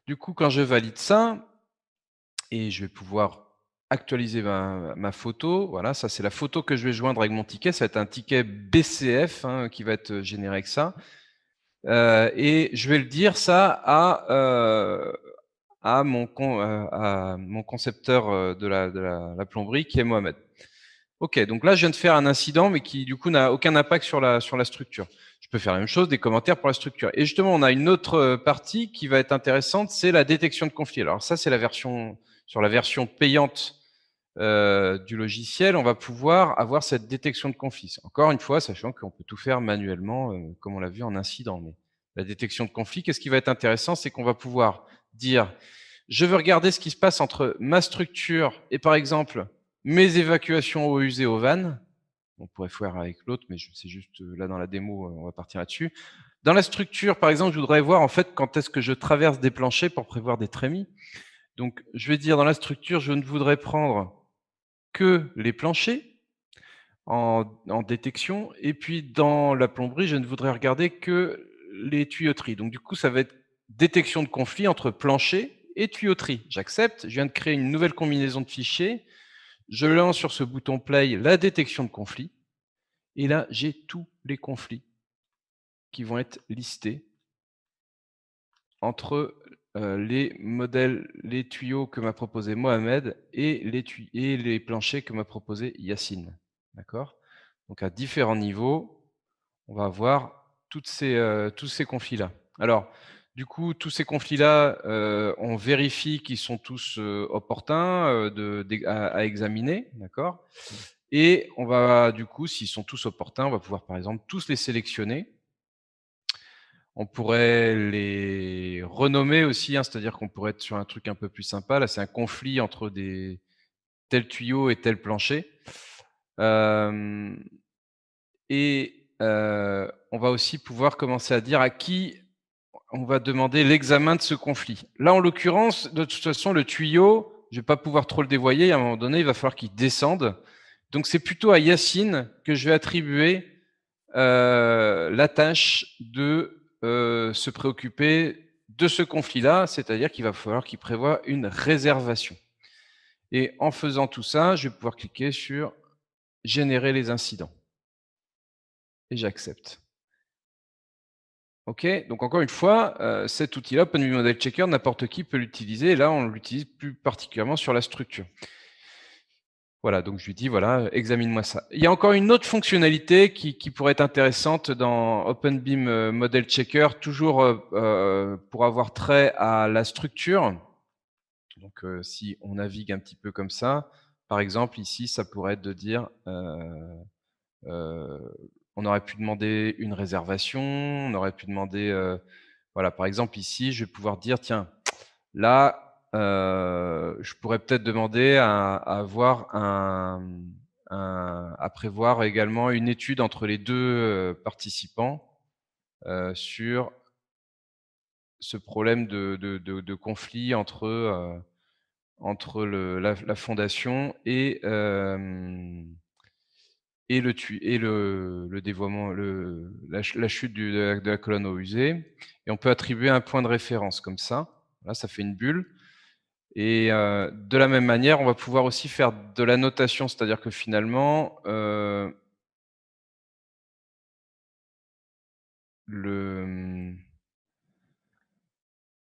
Du coup, quand je valide ça, et je vais pouvoir actualiser ma photo. Voilà, ça c'est la photo que je vais joindre avec mon ticket. Ça va être un ticket BCF hein, qui va être généré avec ça. Et je vais le dire ça à mon concepteur de la plomberie qui est Mohamed. Ok, donc là je viens de faire un incident mais qui du coup n'a aucun impact sur la structure. Je peux faire la même chose, des commentaires pour la structure. Et justement, on a une autre partie qui va être intéressante, c'est la détection de conflits. Alors ça, c'est la version payante du logiciel. On va pouvoir avoir cette détection de conflits. Encore une fois, sachant qu'on peut tout faire manuellement, comme on l'a vu en incident. Mais la détection de conflits, qu'est-ce qui va être intéressant, c'est qu'on va pouvoir dire, je veux regarder ce qui se passe entre ma structure et par exemple mes évacuations eau usée au van. On pourrait faire avec l'autre, mais c'est juste là dans la démo, on va partir là-dessus. Dans la structure, par exemple, je voudrais voir en fait quand est-ce que je traverse des planchers pour prévoir des trémies. Donc, je vais dire dans la structure, je ne voudrais prendre que les planchers en détection, et puis dans la plomberie, je ne voudrais regarder que les tuyauteries. Donc, du coup, ça va être détection de conflit entre plancher et tuyauterie. J'accepte, je viens de créer une nouvelle combinaison de fichiers. Je lance sur ce bouton play la détection de conflit. Et là, j'ai tous les conflits qui vont être listés entre les modèles, les tuyaux que m'a proposé Mohamed et les planchers que m'a proposé Yacine. D'accord? Donc à différents niveaux, on va avoir tous ces conflits-là. Alors, du coup, tous ces conflits-là, on vérifie qu'ils sont tous opportuns à examiner, d'accord? Et on va, du coup, s'ils sont tous opportuns, on va pouvoir, par exemple, tous les sélectionner. On pourrait les renommer aussi, hein, c'est-à-dire qu'on pourrait être sur un truc un peu plus sympa. Là, c'est un conflit entre tel tuyau et tel plancher. On va aussi pouvoir commencer à dire à qui on va demander l'examen de ce conflit. Là, en l'occurrence, de toute façon, le tuyau, je ne vais pas pouvoir trop le dévoyer. À un moment donné, il va falloir qu'il descende. Donc, c'est plutôt à Yacine que je vais attribuer la tâche de se préoccuper de ce conflit-là, c'est-à-dire qu'il va falloir qu'il prévoie une réservation. Et en faisant tout ça, je vais pouvoir cliquer sur « Générer les incidents » et j'accepte. Ok, donc encore une fois, cet outil-là, OpenBIM Model Checker, n'importe qui peut l'utiliser. Et là, on l'utilise plus particulièrement sur la structure. Voilà, donc je lui dis, voilà, examine-moi ça. Il y a encore une autre fonctionnalité qui pourrait être intéressante dans OpenBIM Model Checker, toujours pour avoir trait à la structure. Donc, si on navigue un petit peu comme ça, par exemple, ici, ça pourrait être de dire, on aurait pu demander une réservation, on aurait pu demander, voilà, par exemple, ici, je vais pouvoir dire, tiens, là, je pourrais peut-être demander à avoir à prévoir également une étude entre les deux participants sur ce problème de conflit entre la fondation et le dévoiement, la chute de la colonne eau usée. Et on peut attribuer un point de référence comme ça. Là, ça fait une bulle. Et de la même manière, on va pouvoir aussi faire de la notation, c'est-à-dire que finalement,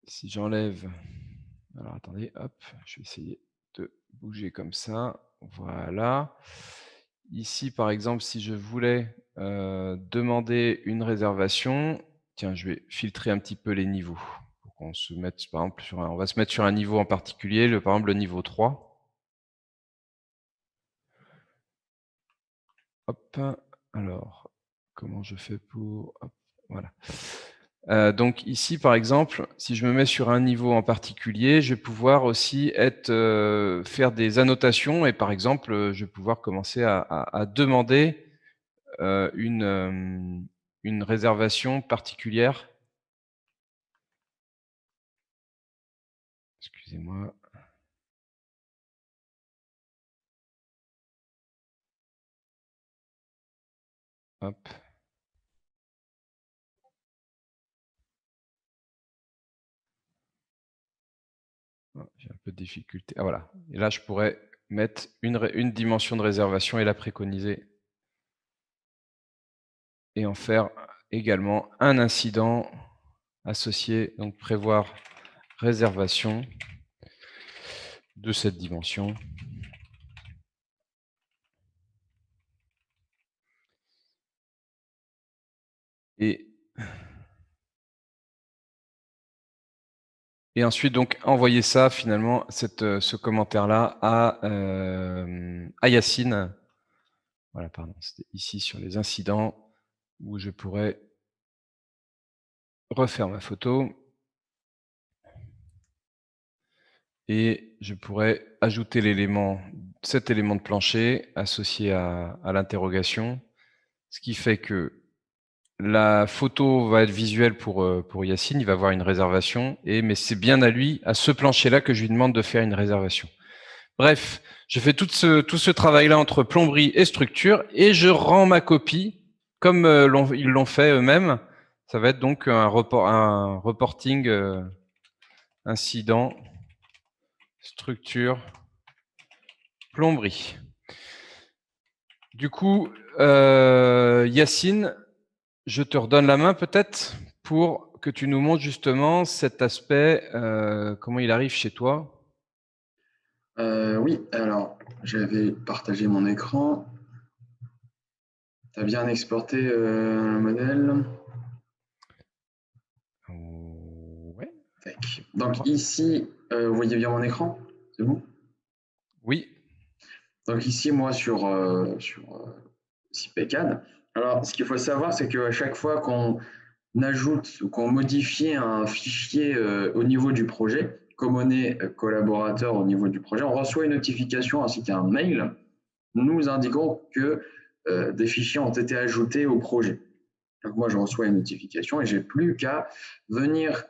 si j'enlève, alors attendez, hop, je vais essayer de bouger comme ça, voilà. Ici, par exemple, si je voulais demander une réservation, tiens, je vais filtrer un petit peu les niveaux. Pour qu'on se mette, par exemple, on va se mettre sur un niveau en particulier, par exemple le niveau 3. Hop, alors, comment je fais pour... Hop, voilà. Donc ici, par exemple, si je me mets sur un niveau en particulier, je vais pouvoir aussi faire des annotations et par exemple, je vais pouvoir commencer à demander une réservation particulière. Excusez-moi. Hop. J'ai un peu de difficulté. Ah voilà. Et là, je pourrais mettre une dimension de réservation et la préconiser. Et en faire également un incident associé, donc prévoir réservation de cette dimension. Et ensuite, donc, envoyer ça, finalement, ce commentaire-là à Yacine. Voilà, pardon, c'était ici sur les incidents où je pourrais refaire ma photo. Et je pourrais ajouter cet élément de plancher associé à l'interrogation, ce qui fait que la photo va être visuelle pour Yacine, il va avoir une réservation, mais c'est bien à lui, à ce plancher-là, que je lui demande de faire une réservation. Bref, je fais tout ce travail-là entre plomberie et structure, et je rends ma copie, comme ils l'ont fait eux-mêmes. Ça va être donc un reporting incident, structure, plomberie. Du coup, Yacine, je te redonne la main peut-être pour que tu nous montres justement cet aspect, comment il arrive chez toi. Oui, alors j'avais partagé mon écran. Tu as bien exporté le modèle. Ouais. Donc ici, vous voyez bien mon écran? C'est bon? Oui. Donc ici, moi, sur CPCAD. Alors, ce qu'il faut savoir, c'est qu'à chaque fois qu'on ajoute ou qu'on modifie un fichier au niveau du projet, comme on est collaborateur au niveau du projet, on reçoit une notification ainsi qu'un mail nous indiquant que des fichiers ont été ajoutés au projet. Donc moi, je reçois une notification et j'ai plus qu'à venir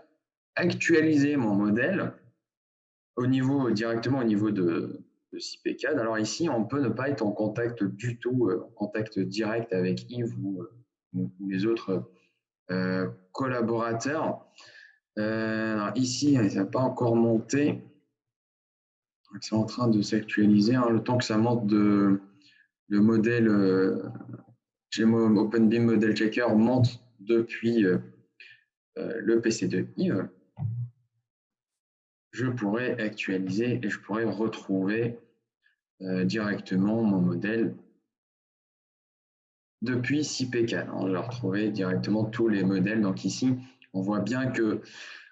actualiser mon modèle directement au niveau de CPCAD. Alors ici, on peut ne pas être en contact du tout, en contact direct avec Yves ou les autres collaborateurs. Alors ici, ça n'a pas encore monté. C'est en train de s'actualiser. Le temps que ça monte le modèle OpenBeam Model Checker monte depuis le PC de Yves. Je pourrais actualiser et je pourrais retrouver directement mon modèle depuis CPCAD. Je vais retrouver directement tous les modèles. Donc ici, on voit bien que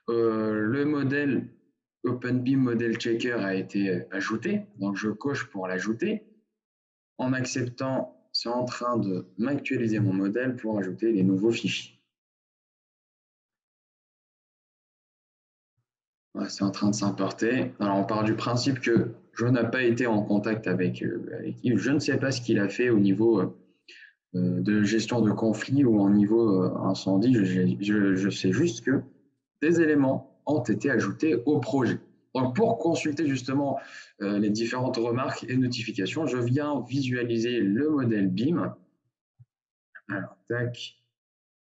le modèle OpenBeam Model Checker a été ajouté. Donc je coche pour l'ajouter. En acceptant, c'est en train de m'actualiser mon modèle pour ajouter les nouveaux fichiers. C'est en train de s'importer. Alors, on part du principe que je n'ai pas été en contact avec Yves. Je ne sais pas ce qu'il a fait au niveau de gestion de conflit ou au niveau incendie. Je sais juste que des éléments ont été ajoutés au projet. Donc, pour consulter justement les différentes remarques et notifications, je viens visualiser le modèle BIM. Alors, tac,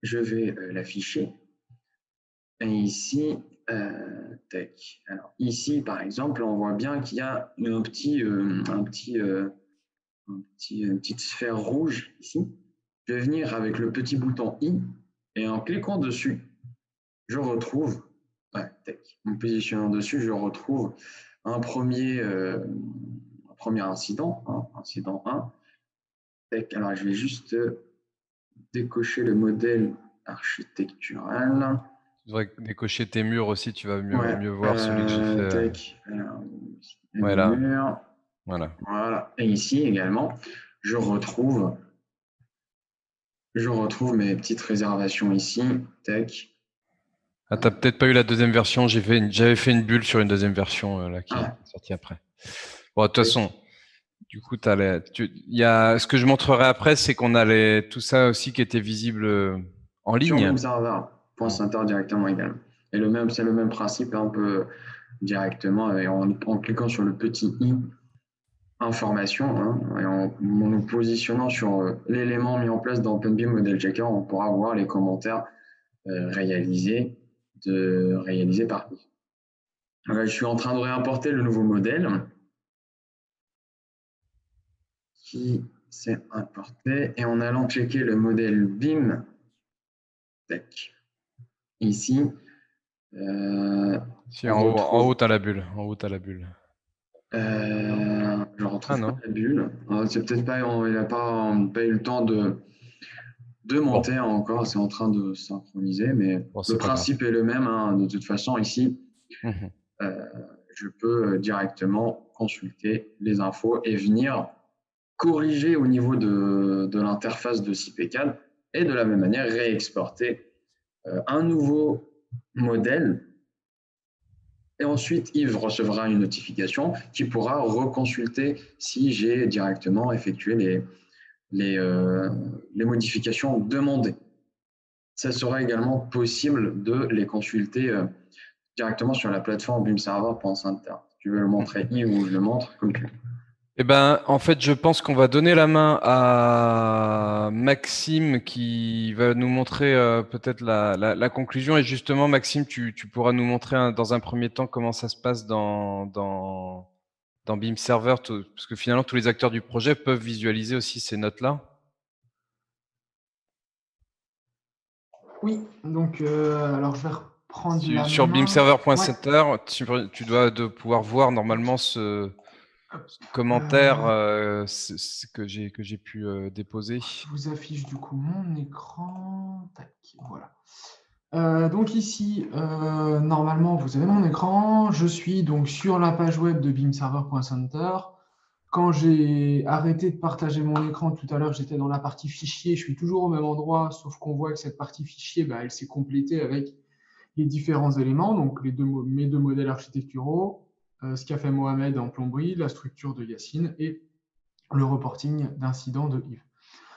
je vais l'afficher. Et ici, tac. Alors, ici, par exemple, on voit bien qu'il y a une petite sphère rouge ici. Je vais venir avec le petit bouton I et en cliquant dessus, je retrouve, en positionnant dessus, je retrouve un premier incident, incident 1. Alors, je vais juste décocher le modèle architectural. Tu devrais décocher tes murs aussi, tu vas mieux voir celui que j'ai fait. Voilà. Voilà. Et ici également, je retrouve mes petites réservations ici. Tac. Ah, t'as peut-être pas eu la deuxième version. J'avais fait une bulle sur une deuxième version là, qui est sortie après. Bon, de toute façon, du coup, ce que je montrerai après, c'est qu'on a tout ça aussi qui était visible en ligne. Sur le même serveur, .center directement également. Et c'est le même principe un peu directement et en cliquant sur le petit i information et en nous positionnant sur l'élément mis en place dans OpenBeam Model Checker, on pourra voir les commentaires réalisés par Yves. Je suis en train de réimporter le nouveau modèle. qui s'est importé. Et en allant checker le modèle BIM, ici, Si, en haut, tu as la bulle. En haut, tu as la bulle. Je retrouve pas la bulle. C'est peut-être pas, il n'a pas eu le temps de monter encore. C'est en train de synchroniser, mais le principe est le même. Hein. De toute façon, ici, je peux directement consulter les infos et venir corriger au niveau de l'interface de CPCAD et de la même manière réexporter un nouveau modèle. Et ensuite, Yves recevra une notification qui pourra reconsulter si j'ai directement effectué les modifications demandées. Ça sera également possible de les consulter directement sur la plateforme BIMserver.center. Tu veux le montrer, Yves, ou je le montre comme tu veux. Eh ben, en fait, je pense qu'on va donner la main à Maxime qui va nous montrer peut-être la conclusion. Et justement, Maxime, tu pourras nous montrer dans un premier temps comment ça se passe dans BIMserver, parce que finalement, tous les acteurs du projet peuvent visualiser aussi ces notes-là. Oui, donc alors je vais reprendre la sur main. BIMserver.center, ouais. tu dois pouvoir voir normalement ce commentaire que j'ai pu déposer. Je vous affiche du coup mon écran. Tac, voilà. Donc ici, normalement, vous avez mon écran. Je suis donc sur la page web de BIMserver.center. Quand j'ai arrêté de partager mon écran tout à l'heure, j'étais dans la partie fichier. Je suis toujours au même endroit, sauf qu'on voit que cette partie fichier, elle s'est complétée avec les différents éléments, donc mes deux modèles architecturaux, ce qu'a fait Mohamed en plomberie, la structure de Yacine et le reporting d'incident de Yves.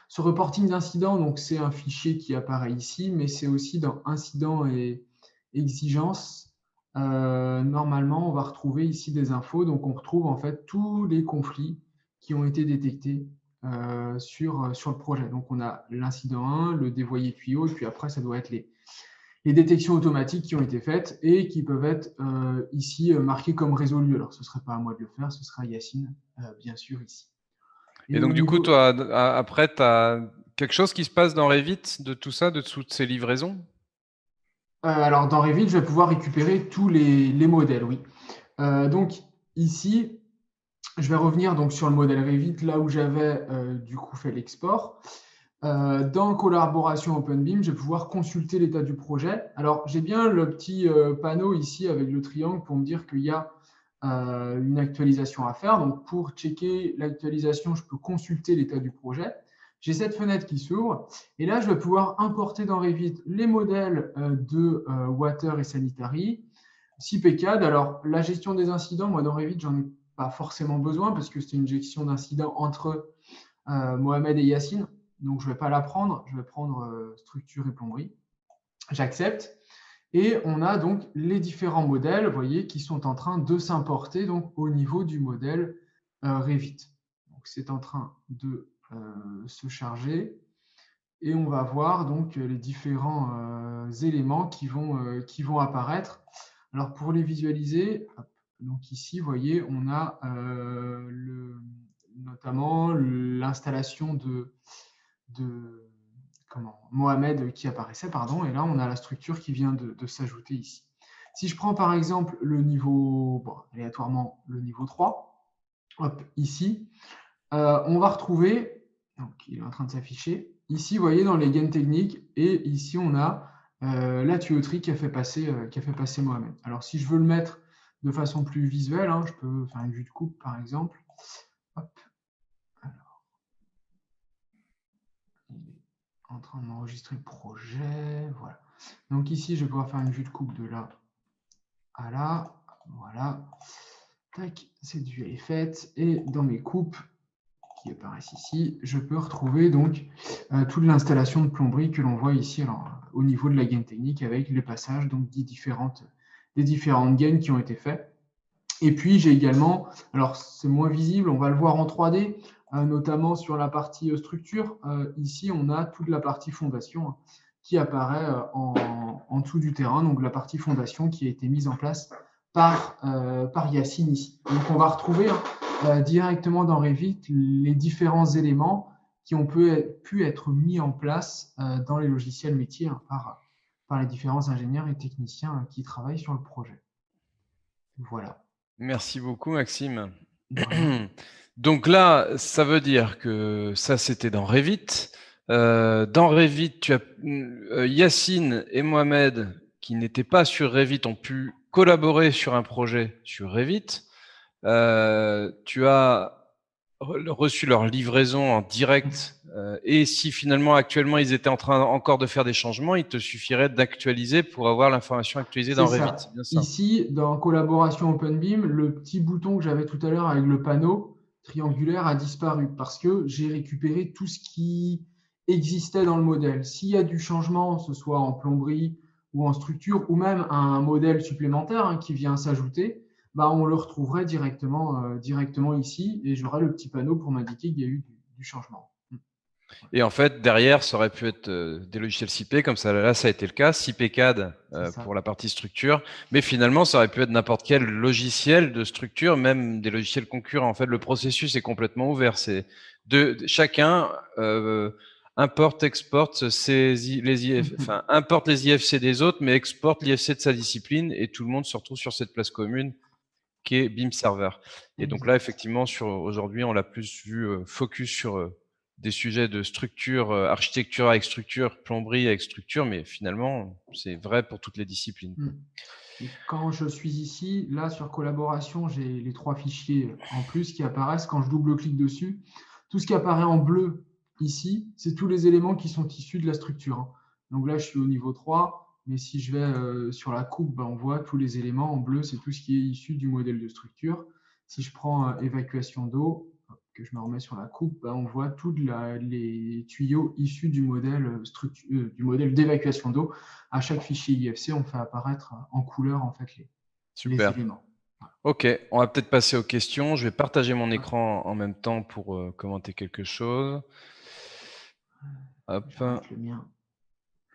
Ce reporting d'incident, donc c'est un fichier qui apparaît ici, mais c'est aussi dans incidents et exigences. Normalement, on va retrouver ici des infos. Donc, on retrouve en fait tous les conflits qui ont été détectés sur le projet. Donc, on a l'incident 1, le dévoyé tuyau, et puis après, ça doit être les détections automatiques qui ont été faites et qui peuvent être ici marquées comme résolues. Alors, ce ne serait pas à moi de le faire, ce sera Yacine, bien sûr, ici. Et donc, du coup, toi, après, tu as quelque chose qui se passe dans Revit de tout ça, de toutes ces livraisons? Alors, dans Revit, je vais pouvoir récupérer tous les modèles, oui. Donc, ici, je vais revenir donc, sur le modèle Revit, là où j'avais du coup fait l'export. Dans Collaboration OpenBIM, je vais pouvoir consulter l'état du projet. Alors, j'ai bien le petit panneau ici avec le triangle pour me dire qu'il y a une actualisation à faire. Donc, pour checker l'actualisation, je peux consulter l'état du projet. J'ai cette fenêtre qui s'ouvre. Et là, je vais pouvoir importer dans Revit les modèles de Water et Sanitary, CPCAD. Alors, la gestion des incidents, moi, dans Revit, j'en ai pas forcément besoin parce que c'est une gestion d'incidents entre Mohamed et Yacine. Donc, je ne vais pas la prendre. Je vais prendre structure et plomberie. J'accepte. Et on a donc les différents modèles, vous voyez, qui sont en train de s'importer donc au niveau du modèle Revit. Donc, c'est en train de se charger. Et on va voir donc les différents éléments qui vont apparaître. Alors, pour les visualiser, donc ici, vous voyez, on a notamment l'installation de Mohamed qui apparaissait, pardon, et là, on a la structure qui vient de s'ajouter ici. Si je prends par exemple le niveau, aléatoirement le niveau 3, hop, ici, on va retrouver, donc il est en train de s'afficher, ici, vous voyez, dans les gains techniques, et ici, on a la tuyauterie qui a fait passer Mohamed. Alors, si je veux le mettre de façon plus visuelle, hein, je peux faire une vue de coupe, par exemple. Hop. Alors, il est en train de m'enregistrer le projet. Voilà. Donc, ici, je vais pouvoir faire une vue de coupe de là à là. Voilà. Tac, cette vue est faite. Et dans mes coupes, qui apparaissent ici, je peux retrouver donc toute l'installation de plomberie que l'on voit ici alors, au niveau de la gaine technique avec les passages donc, des différentes gaines qui ont été faites. Et puis j'ai également, alors c'est moins visible, on va le voir en 3D, notamment sur la partie structure. Ici, on a toute la partie fondation qui apparaît en dessous du terrain, donc la partie fondation qui a été mise en place par Yacine ici. Donc, on va retrouver directement dans Revit les différents éléments qui ont pu être mis en place dans les logiciels métiers par les différents ingénieurs et techniciens qui travaillent sur le projet. Voilà. Merci beaucoup, Maxime. Donc là, ça veut dire que ça, c'était dans Revit. Dans Revit, tu as Yacine et Mohamed, qui n'étaient pas sur Revit, ont pu collaborer sur un projet sur Revit. Tu as reçu leur livraison en direct et si finalement actuellement ils étaient en train encore de faire des changements, il te suffirait d'actualiser pour avoir l'information actualisée dans Revit. C'est bien ça. Ici, dans collaboration OpenBIM, le petit bouton que j'avais tout à l'heure avec le panneau triangulaire a disparu parce que j'ai récupéré tout ce qui existait dans le modèle. S'il y a du changement, que ce soit en plomberie ou en structure, ou même un modèle supplémentaire qui vient s'ajouter, bah, on le retrouverait directement ici et j'aurai le petit panneau pour m'indiquer qu'il y a eu du changement. Et en fait, derrière, ça aurait pu être des logiciels SIP, comme ça, là, ça a été le cas, SIPCAD pour la partie structure, mais finalement, ça aurait pu être n'importe quel logiciel de structure, même des logiciels concurrents. En fait, le processus est complètement ouvert. C'est chacun importe, exporte importe les IFC des autres, mais exporte l'IFC de sa discipline, et tout le monde se retrouve sur cette place commune qui est BIM Server. Et donc là, effectivement, aujourd'hui, on l'a plus vu focus sur des sujets de structure, architecture avec structure, plomberie avec structure, mais finalement, c'est vrai pour toutes les disciplines. Et quand je suis ici, là, sur collaboration, j'ai les 3 fichiers en plus qui apparaissent. Quand je double-clique dessus, tout ce qui apparaît en bleu ici, c'est tous les éléments qui sont issus de la structure. Donc là, je suis au niveau 3, mais si je vais sur la coupe, on voit tous les éléments en bleu, c'est tout ce qui est issu du modèle de structure. Si je prends évacuation d'eau, que je me remets sur la coupe, on voit tous les tuyaux issus du modèle d'évacuation d'eau. À chaque fichier IFC, on fait apparaître en couleur en fait les éléments. Ok, on va peut-être passer aux questions. Je vais partager mon écran en même temps pour commenter quelque chose. Hop.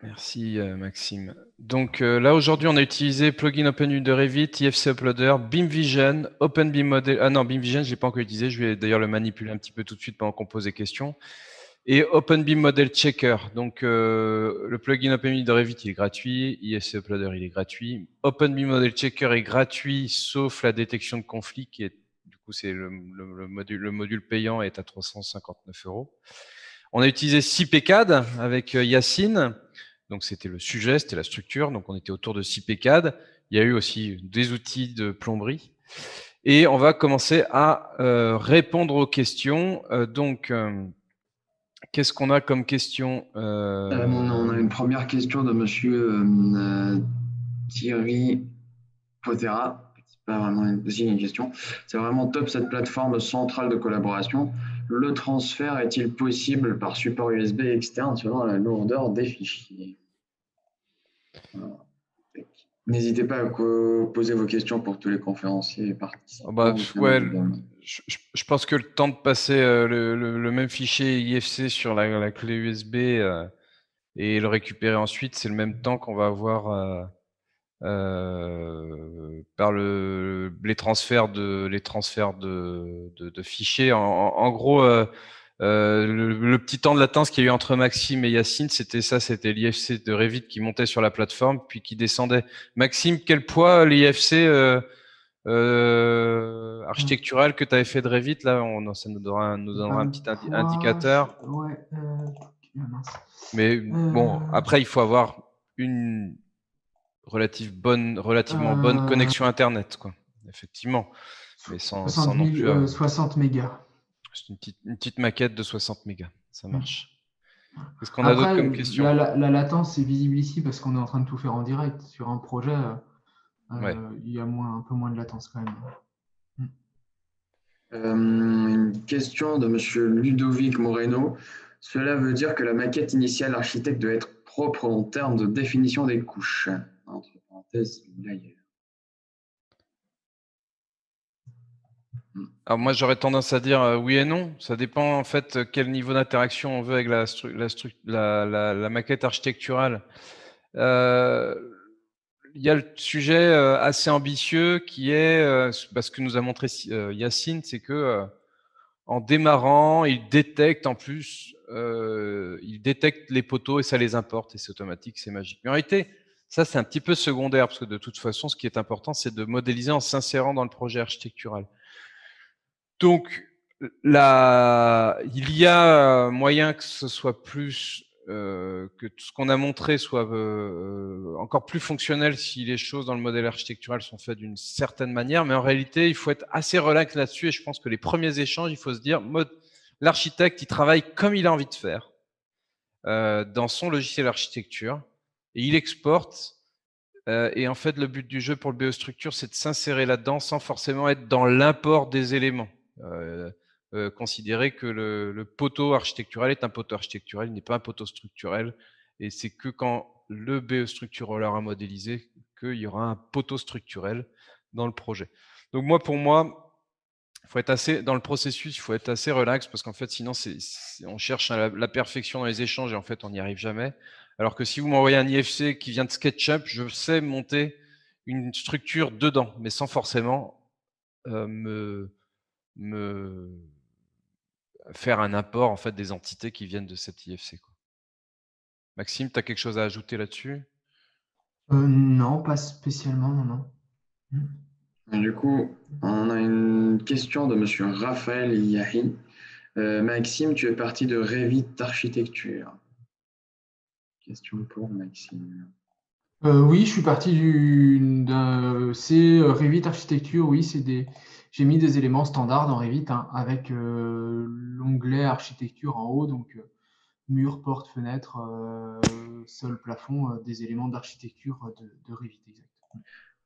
Merci Maxime. Donc là aujourd'hui on a utilisé plugin OpenView de Revit, IFC Uploader, BIM Vision, OpenBIM Model. Ah non, BIM Vision je l'ai pas encore utilisé. Je vais d'ailleurs le manipuler un petit peu tout de suite pendant qu'on pose des questions. Et OpenBIM Model Checker. Donc le plugin OpenView de Revit il est gratuit, IFC Uploader il est gratuit, OpenBIM Model Checker est gratuit sauf la détection de conflits qui est du coup c'est le module payant est à 359 €. On a utilisé SIPCAD avec Yacine. Donc, c'était le sujet, c'était la structure. Donc, on était autour de SIPCAD. Il y a eu aussi des outils de plomberie. Et on va commencer à répondre aux questions. Qu'est-ce qu'on a comme question On a une première question de monsieur Thierry Potera. C'est pas vraiment une question. C'est vraiment top cette plateforme centrale de collaboration. Le transfert est-il possible par support USB externe selon la lourdeur des fichiers? Voilà. N'hésitez pas à poser vos questions pour tous les conférenciers et participants. Je pense que le temps de passer le même fichier IFC sur la clé USB et le récupérer ensuite, c'est le même temps qu'on va avoir par les transferts de fichiers. En gros, le petit temps de latence qu'il y a eu entre Maxime et Yacine, c'était l'IFC de Revit qui montait sur la plateforme puis qui descendait. Maxime, quel poids l'IFC architectural que tu avais fait de Revit là, ça nous donnera un petit indicateur. Ouais, mais bon, après il faut avoir une relativement bonne connexion internet, quoi. Effectivement, mais sans non plus 60 mégas. C'est une petite maquette de 60 mégas, ça marche. Qu'est-ce qu'on a d'autre comme question? La latence, c'est visible ici parce qu'on est en train de tout faire en direct. Sur un projet, il y a un peu moins de latence quand même. Une question de monsieur Ludovic Moreno. Cela veut dire que la maquette initiale architecte doit être propre en termes de définition des couches. Entre parenthèses, layer. Alors moi j'aurais tendance à dire oui et non. Ça dépend en fait quel niveau d'interaction on veut avec la maquette architecturale. il y a le sujet assez ambitieux qui est ce que nous a montré Yacine, c'est que en démarrant, il détecte en plus, il détecte les poteaux et ça les importe et c'est automatique, c'est magique. Mais en réalité, ça c'est un petit peu secondaire parce que de toute façon, ce qui est important, c'est de modéliser en s'insérant dans le projet architectural. Donc, il y a moyen que ce soit plus que tout ce qu'on a montré soit encore plus fonctionnel si les choses dans le modèle architectural sont faites d'une certaine manière, mais en réalité, il faut être assez relax là-dessus et je pense que les premiers échanges, il faut se dire, l'architecte, il travaille comme il a envie de faire dans son logiciel architecture et il exporte. Et en fait, le but du jeu pour le BE-structure, c'est de s'insérer là-dedans sans forcément être dans l'import des éléments. Considérer que le poteau architectural est un poteau architectural, il n'est pas un poteau structurel. Et c'est que quand le BE-structure l'aura modélisé qu'il y aura un poteau structurel dans le projet. Donc moi, pour moi, faut être assez dans le processus, il faut être assez relax parce qu'en fait, sinon, on cherche la perfection dans les échanges et en fait, on n'y arrive jamais. Alors que si vous m'envoyez un IFC qui vient de SketchUp, je sais monter une structure dedans, mais sans forcément me faire un apport en fait des entités qui viennent de cet IFC, quoi. Maxime, tu as quelque chose à ajouter là-dessus? Non, pas spécialement, non. Et du coup, on a une question de monsieur Raphaël Yahi. Maxime, tu es parti de Revit Architecture. Question pour Maxime. Oui, je suis parti c'est Revit Architecture, oui, j'ai mis des éléments standards dans Revit avec l'onglet Architecture en haut, donc mur, porte, fenêtre, sol, plafond, des éléments d'architecture de Revit, exact.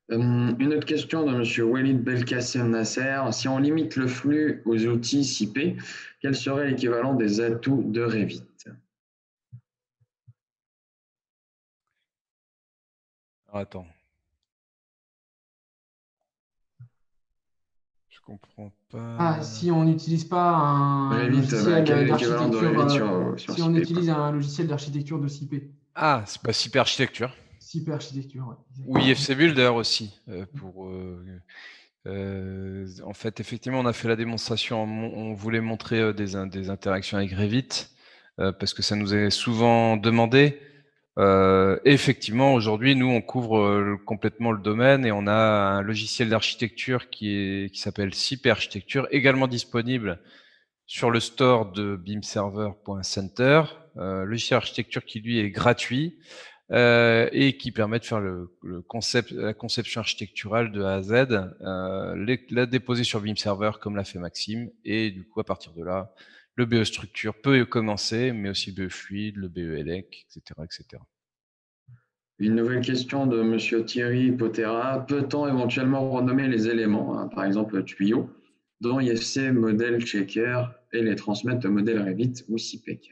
Une autre question de monsieur Walid Belkacem Nasser. Si on limite le flux aux outils CIP, quel serait l'équivalent des atouts de Revit? Attends. Je comprends pas. Si on n'utilise pas un Revit, logiciel quel est l'équivalent de Revit d'architecture, sur si on CIP, utilise un logiciel d'architecture de CIP. Ah, c'est pas super architecture. CIP Architecture, ouais. Ou IFC Builder aussi. En fait, effectivement, on a fait la démonstration. On voulait montrer des interactions avec Revit parce que ça nous est souvent demandé. Effectivement, aujourd'hui, nous, on couvre complètement le domaine et on a un logiciel d'architecture qui s'appelle CIP Architecture, également disponible sur le store de beamserver.center. Logiciel d'architecture qui, lui, est gratuit. Et qui permet de faire la conception architecturale de A à Z, la déposer sur Beam Server comme l'a fait Maxime, et du coup à partir de là, le BE structure peut commencer, mais aussi le BE fluide, le BE élec, etc., etc. Une nouvelle question de monsieur Thierry Potera. Peut-on éventuellement renommer les éléments, par exemple tuyau, dans IFC modèle checker et les transmettre au modèle Revit ou CIPEC?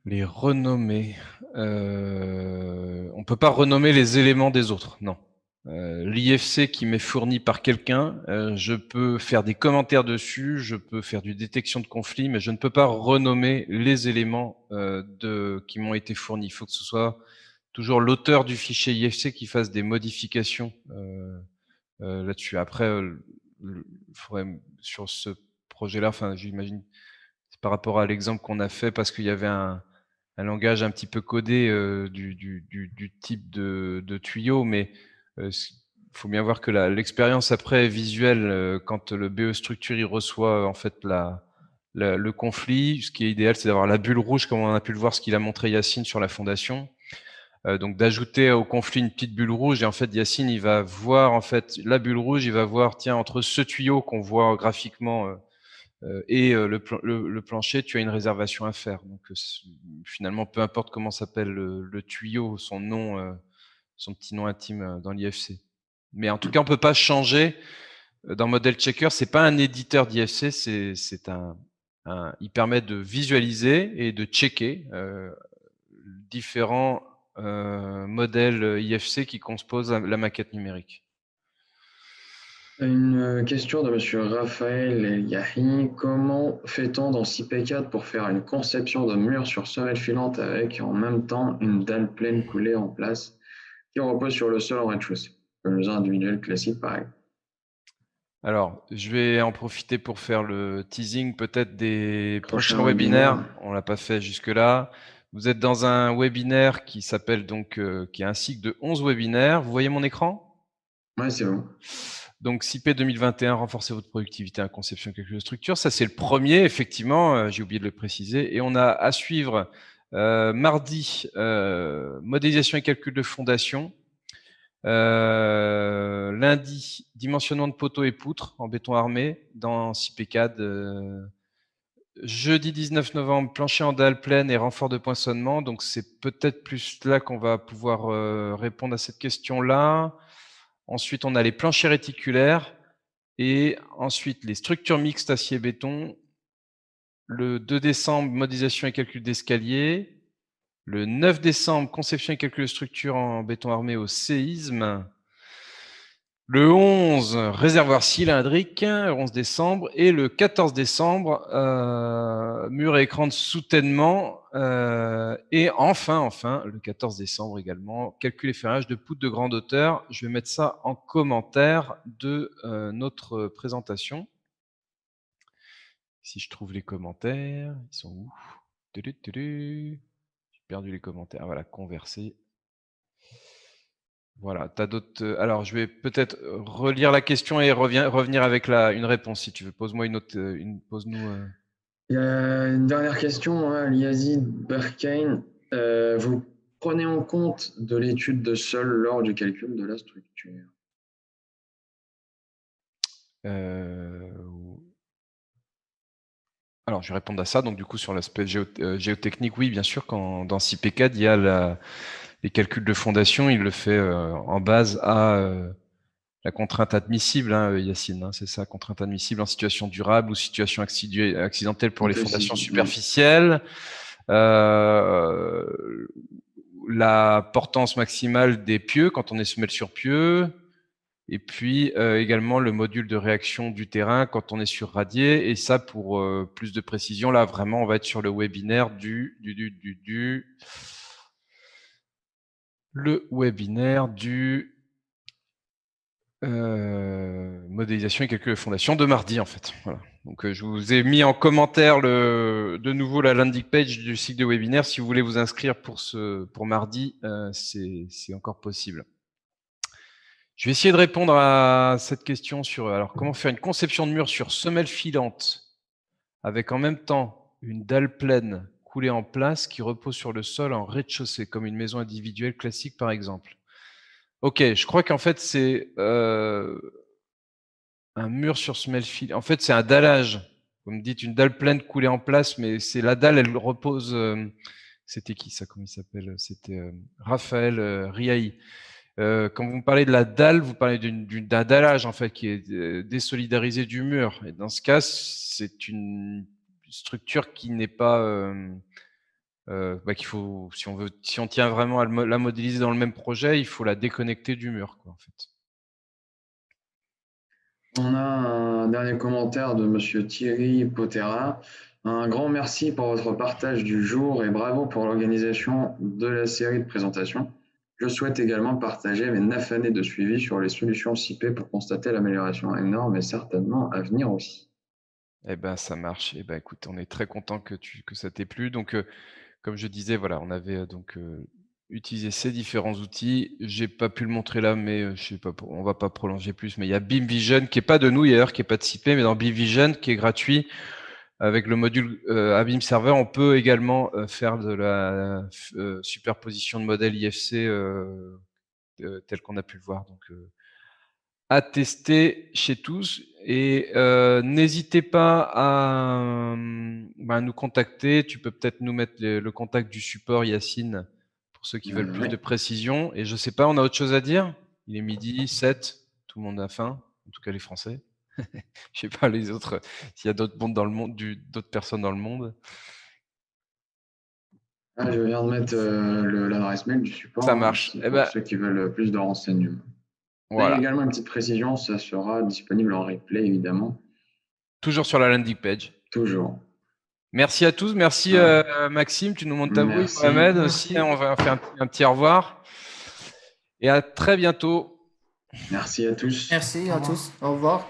Les renommer. On peut pas renommer les éléments des autres, non. L'IFC qui m'est fourni par quelqu'un, je peux faire des commentaires dessus, je peux faire du détection de conflits, mais je ne peux pas renommer les éléments qui m'ont été fournis. Il faut que ce soit toujours l'auteur du fichier IFC qui fasse des modifications là-dessus. Après, faudrait, sur ce projet-là, enfin, j'imagine, c'est par rapport à l'exemple qu'on a fait, parce qu'il y avait un langage un petit peu codé du type de tuyau, mais il faut bien voir que l'expérience après est visuelle quand le BE structure il reçoit en fait le conflit. Ce qui est idéal, c'est d'avoir la bulle rouge, comme on a pu le voir, ce qu'il a montré Yacine sur la fondation. Donc d'ajouter au conflit une petite bulle rouge, et en fait Yacine il va voir en fait la bulle rouge, il va voir tiens entre ce tuyau qu'on voit graphiquement et le plancher, tu as une réservation à faire. Donc finalement, peu importe comment s'appelle le tuyau, son nom, son petit nom intime dans l'IFC. Mais en tout cas, on peut pas changer. Dans Model Checker, c'est pas un éditeur d'IFC, il permet de visualiser et de checker différents modèles IFC qui composent la maquette numérique. Une question de Monsieur Raphaël El Yahi. Comment fait-on dans CP4 pour faire une conception de mur sur semelle filante avec en même temps une dalle pleine coulée en place qui repose sur le sol en rez-de-chaussée, comme les individuels classiques pareil. Alors, je vais en profiter pour faire le teasing peut-être des Prochain prochains webinaires. webinaire. On l'a pas fait jusque-là. Vous êtes dans un webinaire qui s'appelle donc, qui est un cycle de 11 webinaires. Vous voyez mon écran? Ouais, c'est bon. Donc, CIP 2021, renforcer votre productivité en conception et calcul de structure. Ça, c'est le premier, effectivement, j'ai oublié de le préciser. Et on a à suivre mardi, modélisation et calcul de fondation. Lundi, dimensionnement de poteaux et poutres en béton armé dans CIPCAD. Jeudi 19 novembre, plancher en dalle pleine et renfort de poinçonnement. Donc, c'est peut-être plus là qu'on va pouvoir répondre à cette question-là. Ensuite, on a les planchers réticulaires et ensuite les structures mixtes acier-béton. Le 2 décembre, modélisation et calcul d'escalier. Le 9 décembre, conception et calcul de structure en béton armé au séisme. Le 11, réservoir cylindrique, le 11 décembre. Et le 14 décembre, mur et écran de soutènement. Et enfin, le 14 décembre également, calcul et ferrage de poutres de grande hauteur. Je vais mettre ça en commentaire de notre présentation. Si je trouve les commentaires, ils sont où? J'ai perdu les commentaires. Voilà, converser. Voilà, tu as d'autres. Alors, je vais peut-être relire la question et revenir avec une réponse si tu veux. Pose-moi une autre. Pose-nous. Il y a une dernière question, hein, Yazid Berkane. Vous prenez en compte de l'étude de sol lors du calcul de la structure? Alors, je vais répondre à ça. Donc, du coup, sur l'aspect géotechnique, oui, bien sûr, dans CIPCAD, il y a les calculs de fondation. Il le fait en base à la contrainte admissible, hein, Yacine, hein, c'est ça, contrainte admissible en situation durable ou situation accidentelle pour les fondations superficielles. La portance maximale des pieux quand on est semelle sur pieux. Et puis également le module de réaction du terrain quand on est sur radier. Et ça, pour plus de précision, là vraiment, on va être sur le webinaire modélisation et calcul de fondation de mardi en fait. Voilà. Donc je vous ai mis en commentaire de nouveau la landing page du cycle de webinaire. Si vous voulez vous inscrire pour mardi, c'est encore possible. Je vais essayer de répondre à cette question sur alors comment faire une conception de mur sur semelle filante avec en même temps une dalle pleine coulée en place qui repose sur le sol en rez-de-chaussée comme une maison individuelle classique par exemple. Ok, je crois qu'en fait c'est un mur sur semelle filante. En fait c'est un dallage. Vous me dites une dalle pleine coulée en place, mais c'est la dalle, elle repose. C'était qui ça? Comment il s'appelle? C'était Raphaël Riahi. Quand vous me parlez de la dalle, vous parlez d'un dallage en fait qui est désolidarisé du mur. Et dans ce cas, c'est une structure qui n'est pas qu'il faut, si on tient vraiment à la modéliser dans le même projet, il faut la déconnecter du mur, quoi, en fait. On a un dernier commentaire de Monsieur Thierry Potera. Un grand merci pour votre partage du jour et bravo pour l'organisation de la série de présentations. Je souhaite également partager mes 9 années de suivi sur les solutions CIP pour constater l'amélioration énorme et certainement à venir aussi. Eh ben, ça marche. Eh ben, écoute, on est très content que ça t'ait plu. Donc, comme je disais, voilà, on avait donc utilisé ces différents outils. J'ai pas pu le montrer là, mais je sais pas, on va pas prolonger plus. Mais il y a BIM-Vision qui est pas de nous d'ailleurs, qui est pas de CIP, mais dans BIM-Vision qui est gratuit. Avec le module ABIM Server, on peut également faire de la superposition de modèles IFC tel qu'on a pu le voir. Donc, à tester chez tous et n'hésitez pas à nous contacter. Tu peux peut-être nous mettre le contact du support Yacine pour ceux qui veulent plus de précision. Et je sais pas, on a autre chose à dire? Il est midi 7, tout le monde a faim, en tout cas les Français. Je sais pas les autres, s'il y a d'autres mondes dans le monde, d'autres personnes dans le monde. Je viens de mettre l'adresse mail du support. Ça marche. Pour ceux qui veulent plus de renseignements. Voilà. Et également une petite précision, ça sera disponible en replay, évidemment. Toujours sur la landing page. Toujours. Merci à tous. Merci Maxime, tu nous montres ta bouille. Merci. Mohamed Merci. aussi, on va faire un petit au revoir. Et à très bientôt. Merci à tous. Merci à tous. Au revoir.